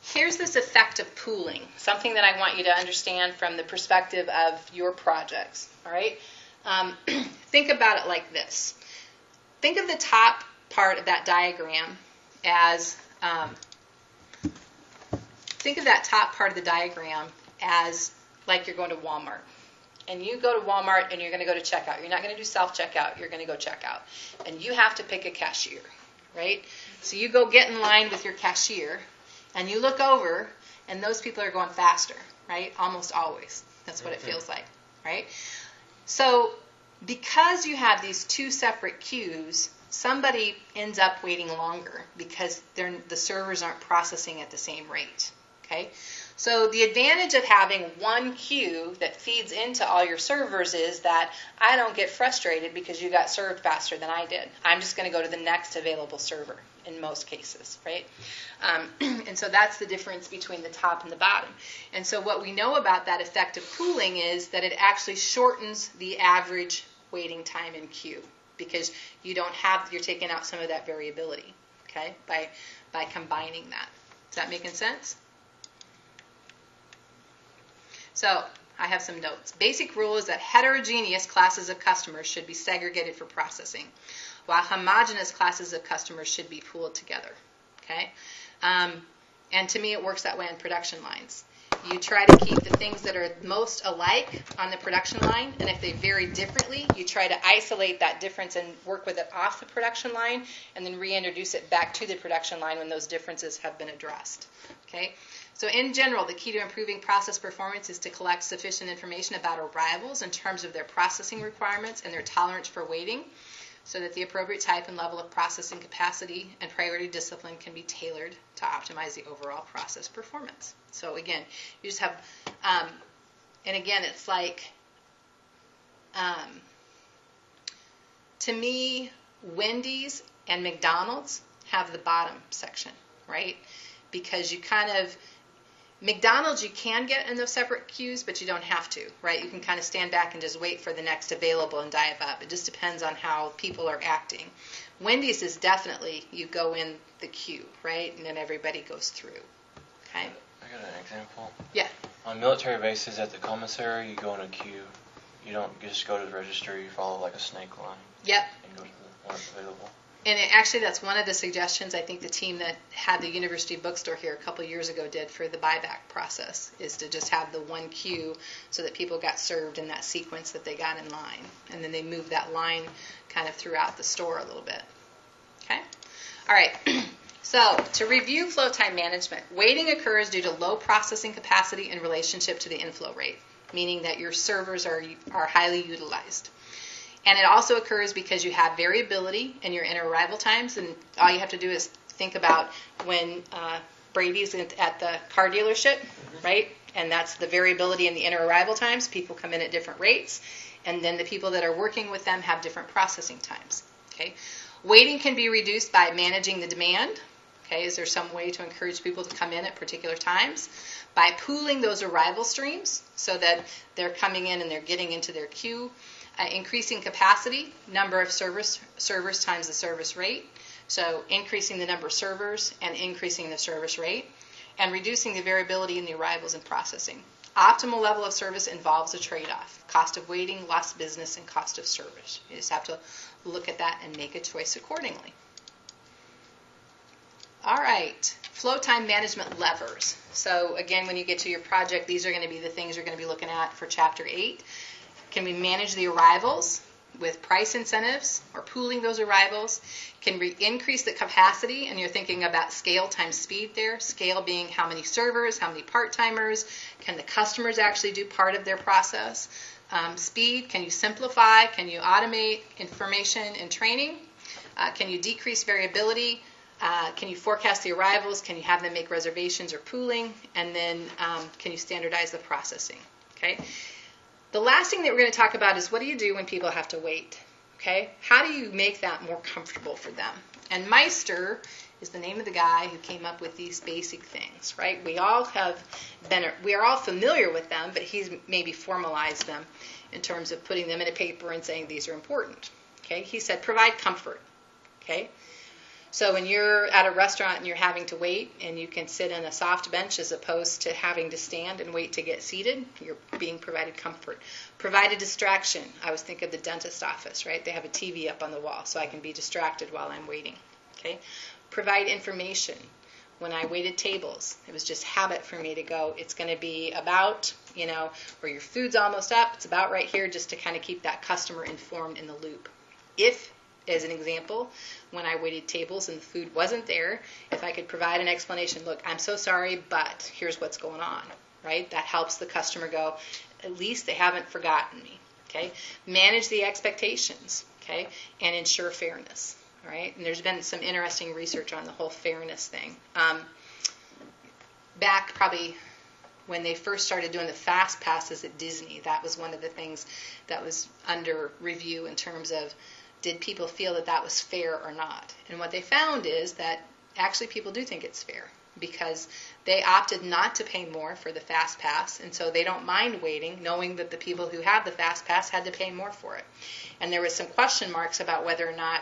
Here's this effect of pooling, something that I want you to understand from the perspective of your projects, all right? Think about it like this. Think of the top part of that diagram as like you're going to Walmart. And you go to Walmart and you're going to go to checkout. You're not going to do self-checkout. You're going to go checkout. And you have to pick a cashier, right? So you go get in line with your cashier and you look over and those people are going faster, right? Almost always. That's what it feels like, right? So because you have these two separate queues, somebody ends up waiting longer because the servers aren't processing at the same rate, okay? So the advantage of having one queue that feeds into all your servers is that I don't get frustrated because you got served faster than I did. I'm just going to go to the next available server in most cases, right? And so that's the difference between the top and the bottom. And so what we know about that effect of pooling is that it actually shortens the average waiting time in queue because you're taking out some of that variability, okay, by combining that. Is that making sense? So I have some notes. Basic rule is that heterogeneous classes of customers should be segregated for processing, while homogeneous classes of customers should be pooled together. Okay, and to me it works that way on production lines. You try to keep the things that are most alike on the production line, and if they vary differently, you try to isolate that difference and work with it off the production line, and then reintroduce it back to the production line when those differences have been addressed. Okay. So in general, the key to improving process performance is to collect sufficient information about arrivals in terms of their processing requirements and their tolerance for waiting so that the appropriate type and level of processing capacity and priority discipline can be tailored to optimize the overall process performance. So again, you just have, and again, it's like, to me, Wendy's and McDonald's have the bottom section, right? Because you kind of, McDonald's you can get in those separate queues, but you don't have to, right? You can kind of stand back and just wait for the next available and dive up. It just depends on how people are acting. Wendy's is definitely you go in the queue, right? And then everybody goes through, okay? I got an example. Yeah. On military bases at the commissary, you go in a queue. You don't just go to the register. You follow like a snake line. Yep. And go to the one that's available. And actually, that's one of the suggestions I think the team that had the university bookstore here a couple years ago did for the buyback process, is to just have the one queue so that people got served in that sequence that they got in line. And then they moved that line kind of throughout the store a little bit. Okay? All right. So, to review flow time management, waiting occurs due to low processing capacity in relationship to the inflow rate, meaning that your servers are highly utilized. And it also occurs because you have variability in your inner arrival times, and all you have to do is think about when Brady's at the car dealership, right? And that's the variability in the inner arrival times. People come in at different rates, and then the people that are working with them have different processing times. Okay, waiting can be reduced by managing the demand. Okay, is there some way to encourage people to come in at particular times? By pooling those arrival streams so that they're coming in and they're getting into their queue. Increasing capacity, number of servers times the service rate. So increasing the number of servers and increasing the service rate. And reducing the variability in the arrivals and processing. Optimal level of service involves a trade-off. Cost of waiting, lost business, and cost of service. You just have to look at that and make a choice accordingly. All right, flow time management levers. So again, when you get to your project, these are going to be the things you're going to be looking at for Chapter 8. Can we manage the arrivals with price incentives or pooling those arrivals? Can we increase the capacity? And you're thinking about scale times speed there. Scale being how many servers, how many part-timers. Can the customers actually do part of their process? Speed, can you simplify? Can you automate information and training? Can you decrease variability? Can you forecast the arrivals? Can you have them make reservations or pooling? And then can you standardize the processing? Okay. The last thing that we're going to talk about is what do you do when people have to wait? Okay? How do you make that more comfortable for them? And Meister is the name of the guy who came up with these basic things, right? We are all familiar with them, but he's maybe formalized them in terms of putting them in a paper and saying these are important. Okay? He said provide comfort. Okay? So when you're at a restaurant and you're having to wait and you can sit in a soft bench as opposed to having to stand and wait to get seated, you're being provided comfort. Provide a distraction. I always think of the dentist office, right? They have a TV up on the wall so I can be distracted while I'm waiting. Okay? Provide information. When I waited tables, it was just habit for me to go, it's going to be about, where your food's almost up, it's about right here, just to kind of keep that customer informed in the loop. If, as an example, when I waited tables and the food wasn't there, if I could provide an explanation, look, I'm so sorry, but here's what's going on, right? That helps the customer go, at least they haven't forgotten me, okay? Manage the expectations, okay? And ensure fairness, all right? And there's been some interesting research on the whole fairness thing. Back probably when they first started doing the fast passes at Disney, that was one of the things that was under review in terms of did people feel that was fair or not? And what they found is that actually people do think it's fair because they opted not to pay more for the fast pass, and so they don't mind waiting, knowing that the people who have the fast pass had to pay more for it. And there was some question marks about whether or not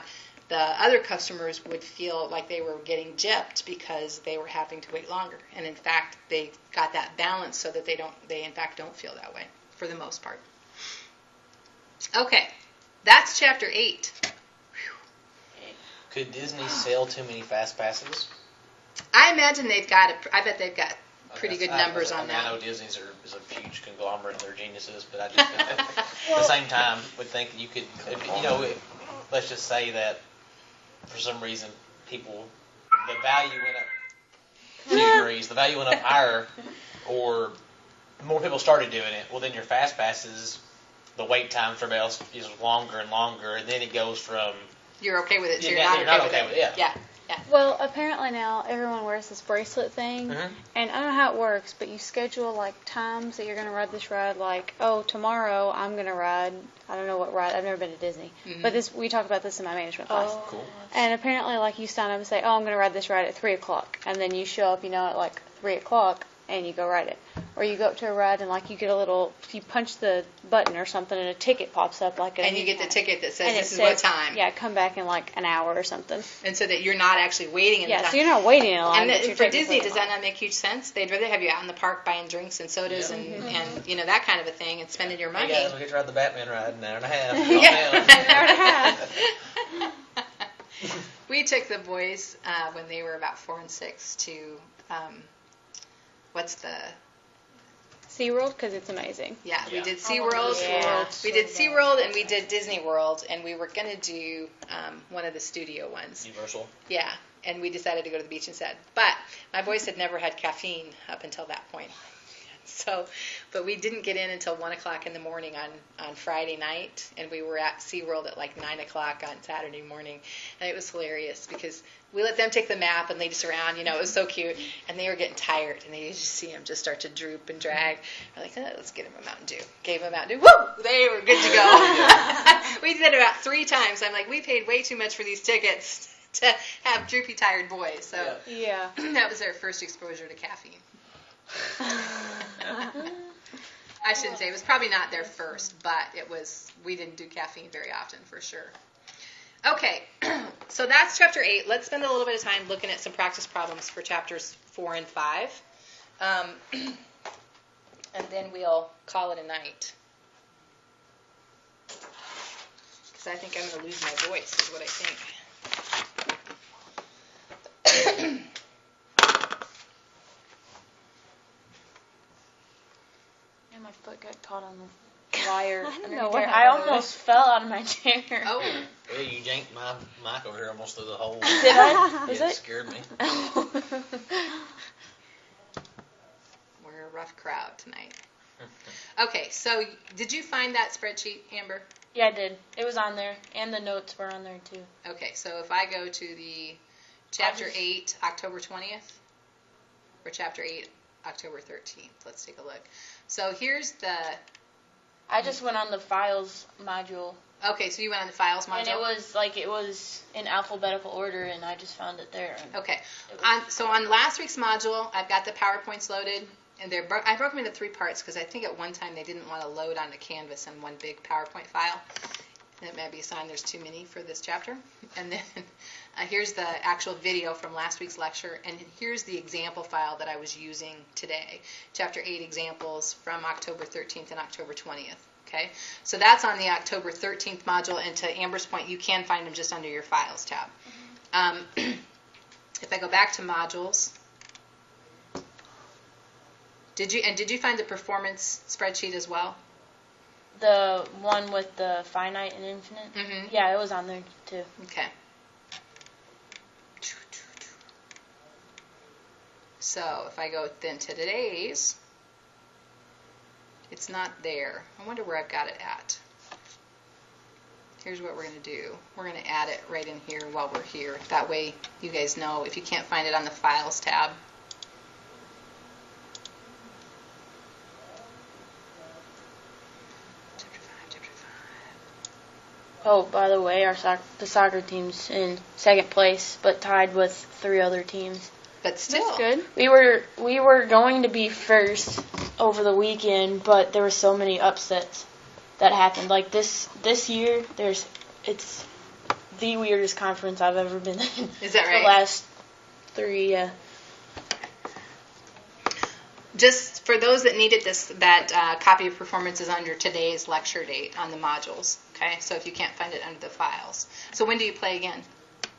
the other customers would feel like they were getting gypped because they were having to wait longer. And in fact, they got that balance so that they in fact don't feel that way for the most part. Okay. That's Chapter 8. Could Disney sell too many fast passes? I imagine I bet they've got pretty good numbers on that. I know Disney's is a huge conglomerate and they're geniuses, but I just at the same time would think that you could, let's just say that for some reason the value went up 2 degrees, the value went up higher, or more people started doing it, well then your fast passes, the wait time for bells is longer and longer, and then it goes from... You're okay with it, so you're not okay with it. Yeah. Well, apparently now everyone wears this bracelet thing, and I don't know how it works, but you schedule like times that you're going to ride this ride. Like, tomorrow I'm going to ride. I don't know what ride. I've never been to Disney, but we talked about this in my management class. Oh, cool. And apparently, like you sign up and say, I'm going to ride this ride at 3:00, and then you show up, at like 3:00, and you go ride it. Or you go up to a ride and like you get you punch the button or something and a ticket pops up and you get the ticket that says this is what time. Yeah, come back in like an hour or something. And so that you're not actually waiting in the time. Yeah, so you're not waiting in line. And for Disney, does that not make huge sense? They'd rather have you out in the park buying drinks and sodas and that kind of a thing and spending your money. Hey guys, we get to ride the Batman ride an hour and a half. An hour and a half. boys when they were about 4 and 6 to what's the SeaWorld, because it's amazing. Yeah, we Yeah. did SeaWorld. Yeah. We did SeaWorld and we did Disney World, and we were going to do one of the studio ones. Universal. Yeah, and we decided to go to the beach instead. But my boys had never had caffeine up until that point. So, but we didn't get in until 1 o'clock in the morning on Friday night, and we were at SeaWorld at like 9 o'clock on Saturday morning. And it was hilarious because we let them take the map and lead us around. You know, it was so cute. And they were getting tired, and you just see them just start to droop and drag. We're like, let's get them a Mountain Dew. Gave them a Mountain Dew. Woo! They were good to go. We did it about 3 times. I'm like, we paid way too much for these tickets to have droopy, tired boys. So Yeah. that was their first exposure to caffeine. I shouldn't say it was probably not their first, but it was. We didn't do caffeine very often for sure. Okay, so that's chapter 8. Let's spend a little bit of time looking at some practice problems for chapters 4 and 5, and then we'll call it a night. Because I think I'm going to lose my voice, is what I think. And my foot got caught on the wire. I don't under know the what chair. I happened. almost fell out of my chair. Oh, Well, you janked my mic over here almost through the hole. Did I? Was Yeah, it it? scared me. we're a rough crowd tonight. Okay, so did you find that spreadsheet, Amber? Yeah, I did. It was on there, and the notes were on there too. Okay, so if I go to the chapter 8, October 20th, or chapter 8, October 13th, let's take a look. So here's the, I just went on the files module, okay, so you went on the files module? and it was in alphabetical order, and I just found it there. And Okay, it was- so on last week's module, I've got the PowerPoints loaded, and I broke them into 3 parts because I think at one time they didn't want to load onto Canvas in one big PowerPoint file. And it may be a sign there's too many for this chapter. And then here's the actual video from last week's lecture, and here's the example file that I was using today. Chapter 8 examples from October 13th and October 20th. Okay, so that's on the October 13th module, and to Amber's point, you can find them just under your Files tab. If I go back to modules, did you find the performance spreadsheet as well? the one with the finite and infinite. Mm-hmm. Yeah, it was on there too. Okay. So if I go then to today's, it's not there. I wonder where I've got it at. Here's what we're going to do. We're going to add it right in here while we're here. That way you guys know if you can't find it on the Files tab. Oh, by the way, the soccer team's in second place, but tied with 3 other teams. But still. That's good. We were going to be first over the weekend, but there were so many upsets that happened. Like this year, it's the weirdest conference I've ever been in. Is that right? The last 3, yeah. Just for those that needed that copy of performance is under today's lecture date on the modules. Okay, so if you can't find it under the files. So when do you play again?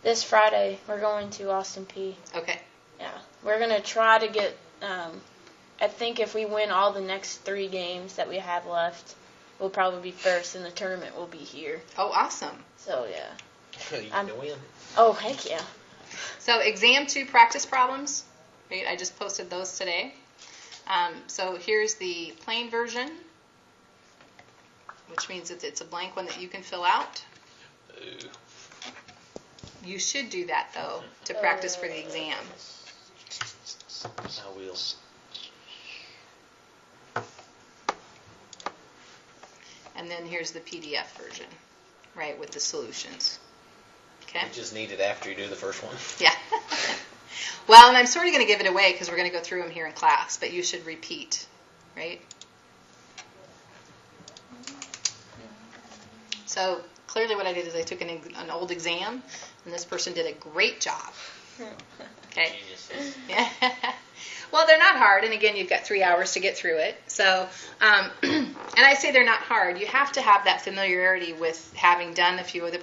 This Friday, we're going to Austin Peay. Okay. Yeah, we're gonna try to get. I think if we win all the next 3 games that we have left, we'll probably be first, and the tournament will be here. Oh, awesome. So yeah. You can win. Oh heck yeah. So exam 2 practice problems. Right, I just posted those today. So here's the plain version, which means that it's a blank one that you can fill out. Ooh. You should do that though to practice for the exam. I will. And then here's the PDF version, right, with the solutions. Okay. You just need it after you do the first one. Yeah. Well, and I'm sort of going to give it away because we're going to go through them here in class, but you should repeat, right? So clearly what I did is I took an old exam, and this person did a great job. Okay. Genius. Yeah. Well, they're not hard, and again, you've got 3 hours to get through it. So, and I say they're not hard. You have to have that familiarity with having done a few of the